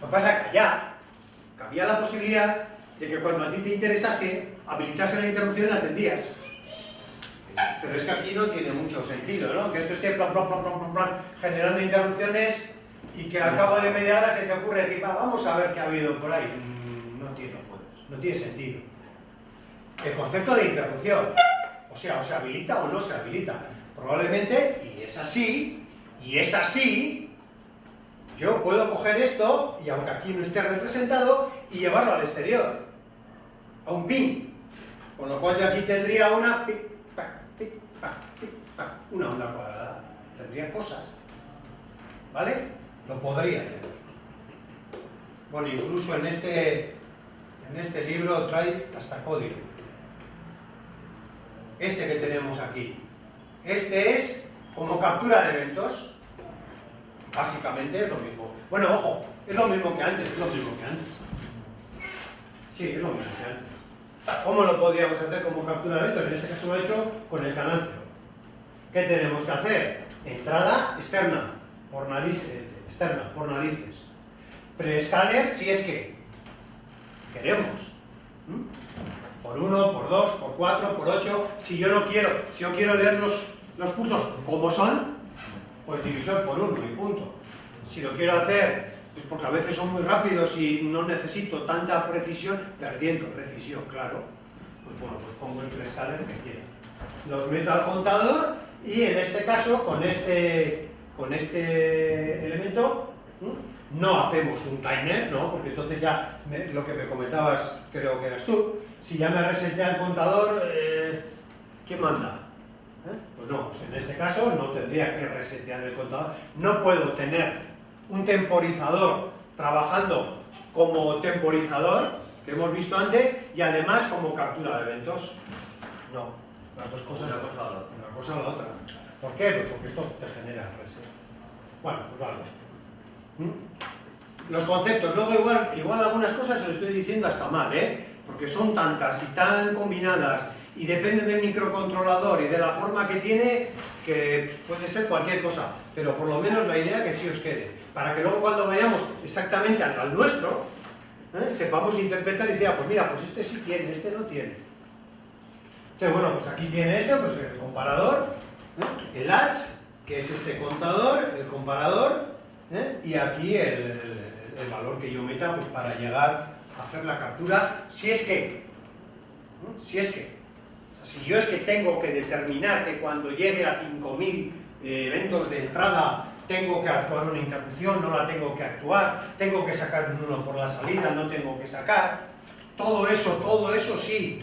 Lo que pasa es que ya cabía la posibilidad de que cuando a ti te interesase, habilitase la interrupción, atendías. Pero es que aquí no tiene mucho sentido, ¿no? Que esto esté plan, generando interrupciones y que al cabo de media hora se te ocurre decir, vamos a ver qué ha habido por ahí. No tiene sentido. El concepto de interrupción, o sea, o se habilita o no se habilita. Probablemente, y es así, yo puedo coger esto, y aunque aquí no esté representado, y llevarlo al exterior, a un pin. Con lo cual yo aquí tendría una una onda cuadrada. Tendría cosas. ¿Vale? Lo podría tener. Bueno, incluso en este libro trae hasta código. Este que tenemos aquí. Este es como captura de eventos. Básicamente es lo mismo. Bueno, ojo, es lo mismo que antes, Sí, es lo mismo que antes. ¿Cómo lo podríamos hacer como captura de eventos? En este caso lo he hecho con el canal 0. ¿Qué tenemos que hacer? Entrada externa, por narices. Pre-scanner si es que queremos. Por 1, por 2, por 4, por 8. Si yo quiero leer los pulsos como son, pues divisor por 1 y punto. Si lo quiero hacer, pues porque a veces son muy rápidos y no necesito tanta precisión, perdiendo precisión, claro, pues bueno, pues pongo el pre-scanner que quiera. Los meto al contador y en este caso, con este elemento, no hacemos un timer, ¿no? Porque entonces ya, lo que me comentabas, creo que eras tú, si ya me resetea el contador, ¿quién manda? Pues no, pues en este caso no tendría que resetear el contador. No puedo tener un temporizador trabajando como temporizador, que hemos visto antes, y además como captura de eventos. No, las dos cosas, Una cosa o la otra. una cosa o la otra. ¿Por qué? Pues porque esto te genera reset. Bueno, pues vale. Los conceptos, luego igual algunas cosas os estoy diciendo hasta mal, porque son tantas y tan combinadas y dependen del microcontrolador y de la forma que tiene, que puede ser cualquier cosa, pero por lo menos la idea que sí os quede, para que luego cuando vayamos exactamente al nuestro, sepamos interpretar y decir, pues mira, pues este sí tiene, este no tiene. Entonces bueno, pues aquí tiene eso, pues el comparador, el latch, que es este contador, el comparador, y aquí el valor que yo meta, pues para llegar a hacer la captura, si es que, si yo es que tengo que determinar que cuando llegue a 5000 eventos de entrada tengo que actuar una interrupción, no la tengo que actuar, tengo que sacar un 1 por la salida, no tengo que sacar, todo eso sí,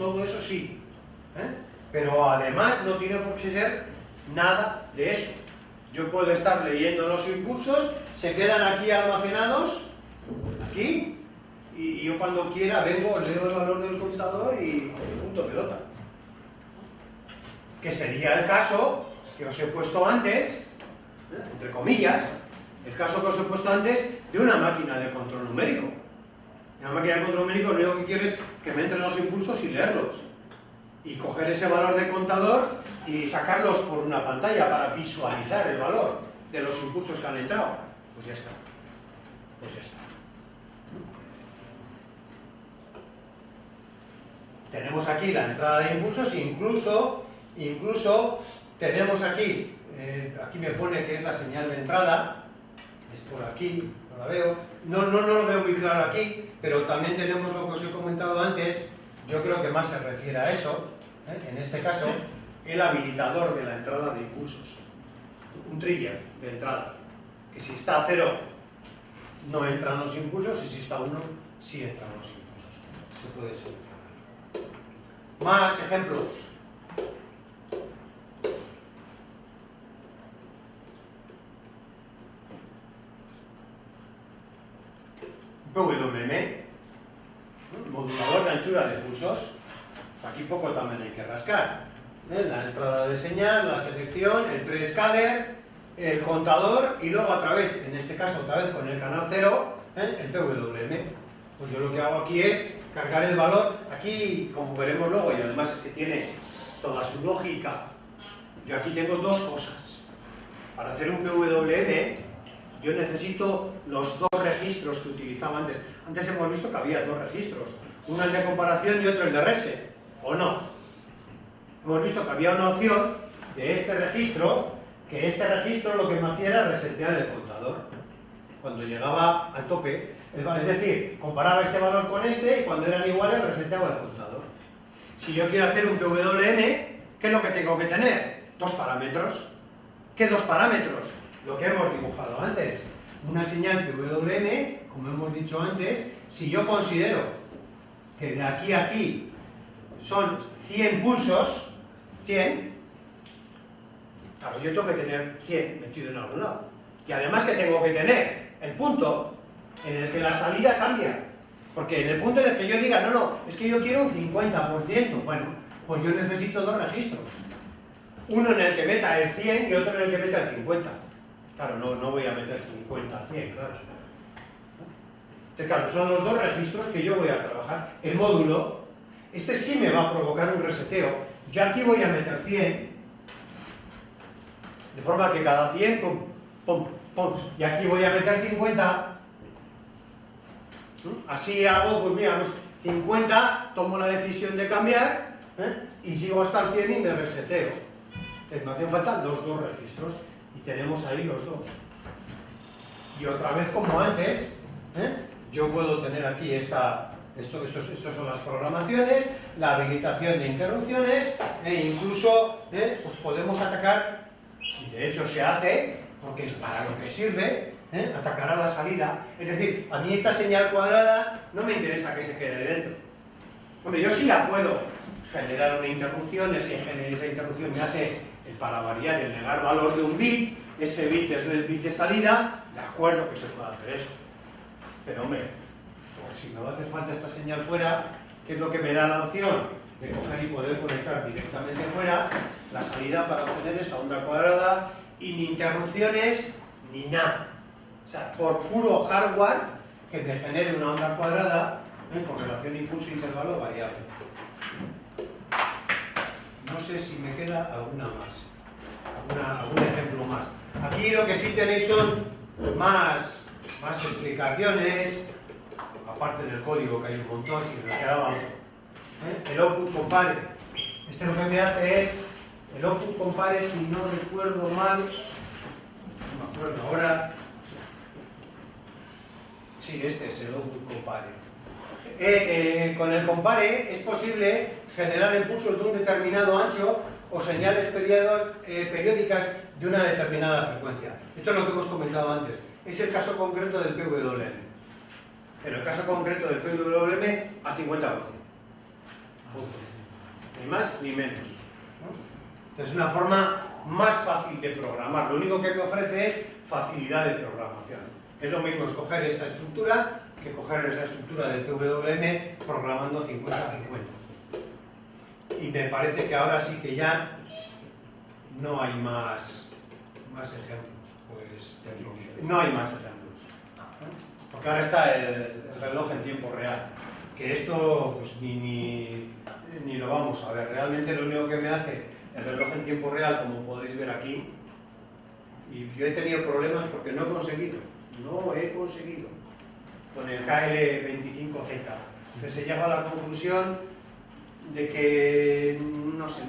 pero además no tiene por qué ser nada de eso. Yo puedo estar leyendo los impulsos, se quedan aquí almacenados, aquí, y yo cuando quiera vengo, leo el valor del contador y punto pelota. Que sería el caso que os he puesto antes, entre comillas, el caso que os he puesto antes de una máquina de control numérico. En una máquina de control numérico lo único que quiero es que me entren los impulsos y leerlos. Y coger ese valor de contador y sacarlos por una pantalla para visualizar el valor de los impulsos que han entrado. Pues ya está. Tenemos aquí la entrada de impulsos, incluso tenemos aquí, aquí me pone que es la señal de entrada, es por aquí, no la veo, no lo veo muy claro aquí, pero también tenemos lo que os he comentado antes, yo creo que más se refiere a eso, en este caso, el habilitador de la entrada de impulsos, un trigger de entrada, que si está a 0 no entran los impulsos y si está a 1 sí entran los impulsos, se puede seleccionar. Más ejemplos. PWM, modulador de anchura de pulsos. Aquí poco también hay que rascar. La entrada de señal, la selección, el pre-scanner, el contador y luego a través, en este caso otra vez con el canal 0, el PWM. Pues yo lo que hago aquí es cargar el valor. Aquí, como veremos luego, y además que tiene toda su lógica, yo aquí tengo dos cosas. Para hacer un PWM, yo necesito los dos registros que utilizaba antes. Antes hemos visto que había dos registros, uno el de comparación y otro el de reset, ¿o no? Hemos visto que había una opción de este registro, que este registro lo que me hacía era resetear el contador. Cuando llegaba al tope, es decir, comparaba este valor con este y cuando eran iguales reseteaba el contador. Si yo quiero hacer un PWM, ¿qué es lo que tengo que tener? Dos parámetros. ¿Qué dos parámetros? Lo que hemos dibujado antes. una señal PWM, como hemos dicho antes, si yo considero que de aquí a aquí son 100 pulsos, 100, claro, yo tengo que tener 100 metido en algún lado. Y además que tengo que tener el punto en el que la salida cambia. Porque en el punto en el que yo diga, no, es que yo quiero un 50%, bueno, pues yo necesito dos registros. Uno en el que meta el 100 y otro en el que meta el 50. Claro, no voy a meter 50 a 100, claro. Entonces, claro, son los dos registros que yo voy a trabajar. El módulo, este sí me va a provocar un reseteo. Yo aquí voy a meter 100, de forma que cada 100, pum, pum, pum, y aquí voy a meter 50. Así hago, pues mira, 50, tomo la decisión de cambiar, y sigo hasta el 100 y me reseteo. Entonces me hacen falta los dos registros y tenemos ahí los dos. Y otra vez como antes, yo puedo tener aquí estos son las programaciones, la habilitación de interrupciones, e incluso pues podemos atacar, y de hecho se hace, porque es para lo que sirve, atacar a la salida. Es decir, a mí esta señal cuadrada no me interesa que se quede dentro. Hombre, yo sí la puedo generar una interrupción, es que genere esa interrupción me hace para variar el negar valor de un bit, ese bit es el bit de salida, de acuerdo que se puede hacer eso. Pero hombre, pues si me va a hacer falta esta señal fuera, ¿qué es lo que me da la opción? De coger y poder conectar directamente fuera la salida para obtener esa onda cuadrada y ni interrupciones ni nada. O sea, por puro hardware que me genere una onda cuadrada con relación impulso-intervalo variable. No sé si me queda alguna más, algún ejemplo más. Aquí lo que sí tenéis son más explicaciones, aparte del código que hay un montón, si me quedaba otro. El output compare. Este lo que me hace es, el output compare, si no recuerdo mal, no me acuerdo ahora, sí, este es el output compare. Con el compare es posible generar impulsos de un determinado ancho o señales periódicas de una determinada frecuencia. Esto es lo que hemos comentado antes. Es el caso concreto del PWM. En el caso concreto del PWM a 50%. Ni más ni menos. Entonces es una forma más fácil de programar. Lo único que me ofrece es facilidad de programación. Es lo mismo escoger esta estructura que coger esa estructura del PWM programando 50-50. Y me parece que ahora sí que ya no hay más ejemplos. Pues no hay más ejemplos. Porque ahora está el reloj en tiempo real. Que esto pues ni lo vamos a ver. Realmente lo único que me hace el reloj en tiempo real, como podéis ver aquí, y yo he tenido problemas porque no he conseguido con el KL25Z, que se llega a la conclusión de que no sé,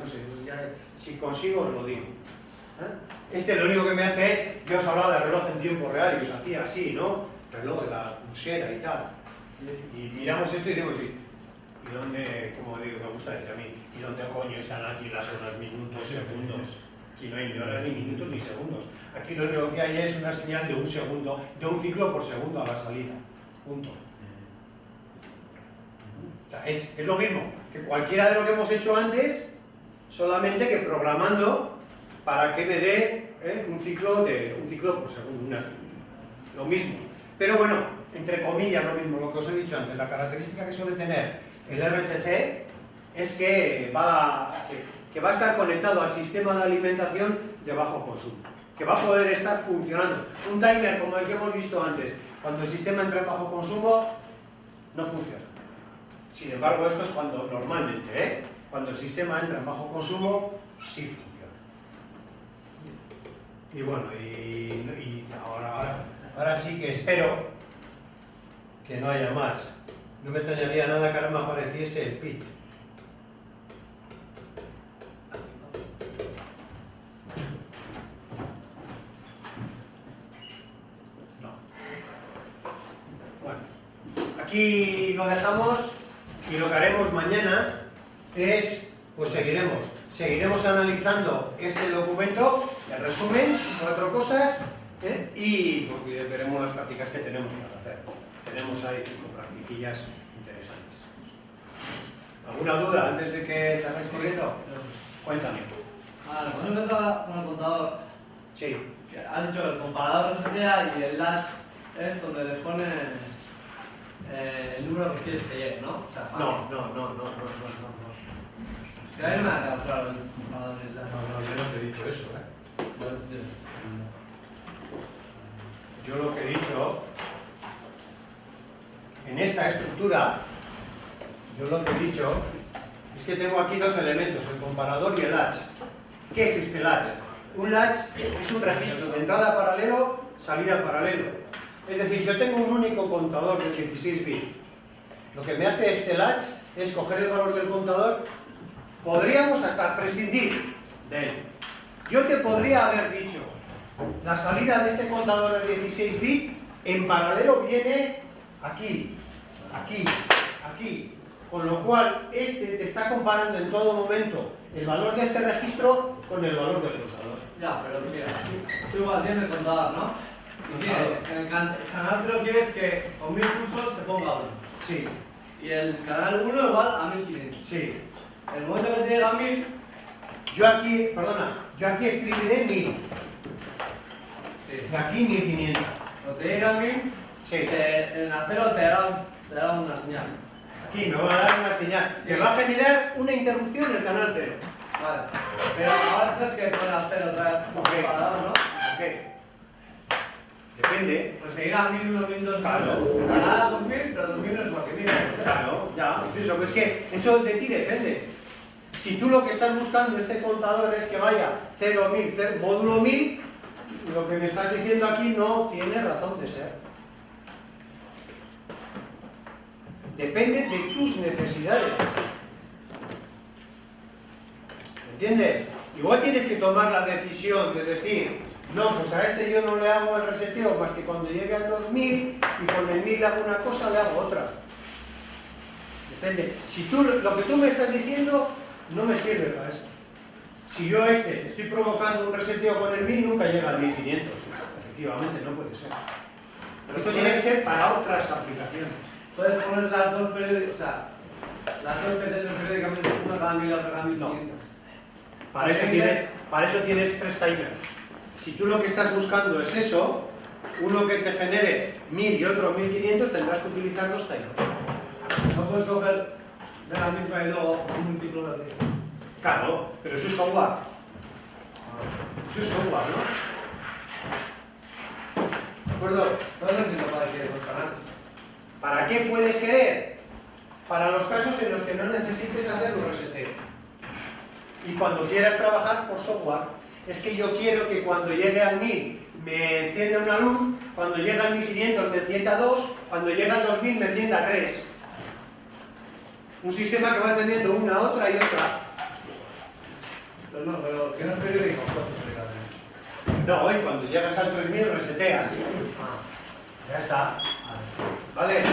ya, si consigo os lo digo. Este lo único que me hace es, yo os hablaba de reloj en tiempo real y os hacía así, ¿no? Reloj de la pulsera y tal. Y miramos esto y digo, sí, ¿y dónde, como digo, me gusta decir a mí, ¿y dónde coño están aquí las horas, minutos, segundos? Aquí no hay ni horas, ni minutos, ni segundos. Aquí lo único que hay es una señal de un segundo, de un ciclo por segundo a la salida. Punto. O sea, es lo mismo que cualquiera de lo que hemos hecho antes, solamente que programando para que me dé un ciclo por segundo. Lo mismo. Pero bueno, entre comillas lo mismo, lo que os he dicho antes. La característica que suele tener el RTC es que va a estar conectado al sistema de alimentación de bajo consumo, que va a poder estar funcionando. Un timer como el que hemos visto antes, cuando el sistema entra en bajo consumo, no funciona. Sin embargo, esto es cuando normalmente, cuando el sistema entra en bajo consumo, sí funciona. Y bueno, y ahora sí que espero que no haya más. No me extrañaría nada que ahora me apareciese el PIT. No. Bueno, aquí lo dejamos y lo que haremos mañana es, pues seguiremos analizando este documento, el resumen, 4 cosas, Y pues, veremos las prácticas que tenemos para hacer. Tenemos ahí 5 practiquillas interesantes. ¿Alguna duda antes de que salgáis corriendo? Cuéntame. Vale, cuando empezaba con el contador, Sí. has dicho el comparador resetea y el latch es donde le pones el número que quieres que llegue, ¿no? O sea, No. Es que a mí me ha quedado claro el comparador y el latch. No, yo no te he dicho eso, Yo lo que he dicho, en esta estructura, yo lo que he dicho es que tengo aquí 2 elementos, el comparador y el latch. ¿Qué es este latch? Un latch es un registro de entrada paralelo, salida paralelo. Es decir, yo tengo un único contador de 16 bits. Lo que me hace este latch es coger el valor del contador, podríamos hasta prescindir de él. Yo te podría haber dicho, la salida de este contador de 16 bits en paralelo viene aquí, aquí, aquí. Con lo cual, este te está comparando en todo momento el valor de este registro con el valor del contador. Ya, pero mira, tú igual tienes el contador, ¿no? Y quieres, en el canal 0 quieres que con 1000 pulsos se ponga 1. Sí, Y el canal 1 igual a 1500. sí. El momento que te llega a 1000, Yo aquí escribiré 1000. sí. Y aquí 1500. Cuando te llega a 1000, Sí. en la 0 te dará una señal. Aquí me va a dar una señal. Sí. Me va a generar una interrupción en el canal 0. Vale. Pero ahora tienes que poner al 0 otra vez Ok. comparador, ¿no? Ok. Depende. Pues seguirá a 1001, 1002, Claro. ganará 2000, pero 2000 no es lo que 1000. Claro, ya. Pues eso, pues que eso de ti depende. Si tú lo que estás buscando este contador es que vaya 0, 1000, 0, módulo 1000, lo que me estás diciendo aquí no tiene razón de ser. Depende de tus necesidades. ¿Entiendes? Igual tienes que tomar la decisión de decir, no, pues a este yo no le hago el reseteo más que cuando llegue al 2000 y con el 1000 le hago una cosa, le hago otra. Depende. Si tú, lo que tú me estás diciendo no me sirve para eso. Si yo estoy provocando un reseteo con el 1000, nunca llega al 1500. Efectivamente, no puede ser. Esto tiene que ser para otras aplicaciones. Puedes poner las dos periódicas, o sea, las dos que tienes periódicamente, una cada 1000 y otra cada 1500. Para eso tienes 3 timers. Si tú lo que estás buscando es eso, uno que te genere 1000 y otro 1500, tendrás que utilizar 2 timers. No puedes coger de la misma y luego múltiplos así. Claro, pero eso es software. Eso es software, ¿no? ¿De acuerdo? Todo no entiendo para qué dos canales. ¿Para qué puedes querer? Para los casos en los que no necesites hacer un reseteo. Y cuando quieras trabajar por software, es que yo quiero que cuando llegue al 1000 me encienda una luz, cuando llegue al 1500 me encienda 2, cuando llegue al 2000 me encienda 3. Un sistema que va encendiendo una, otra y otra. Pero no, pero que no es periódico, No, y cuando llegas al 3000 reseteas. Ya está. ¿Vale?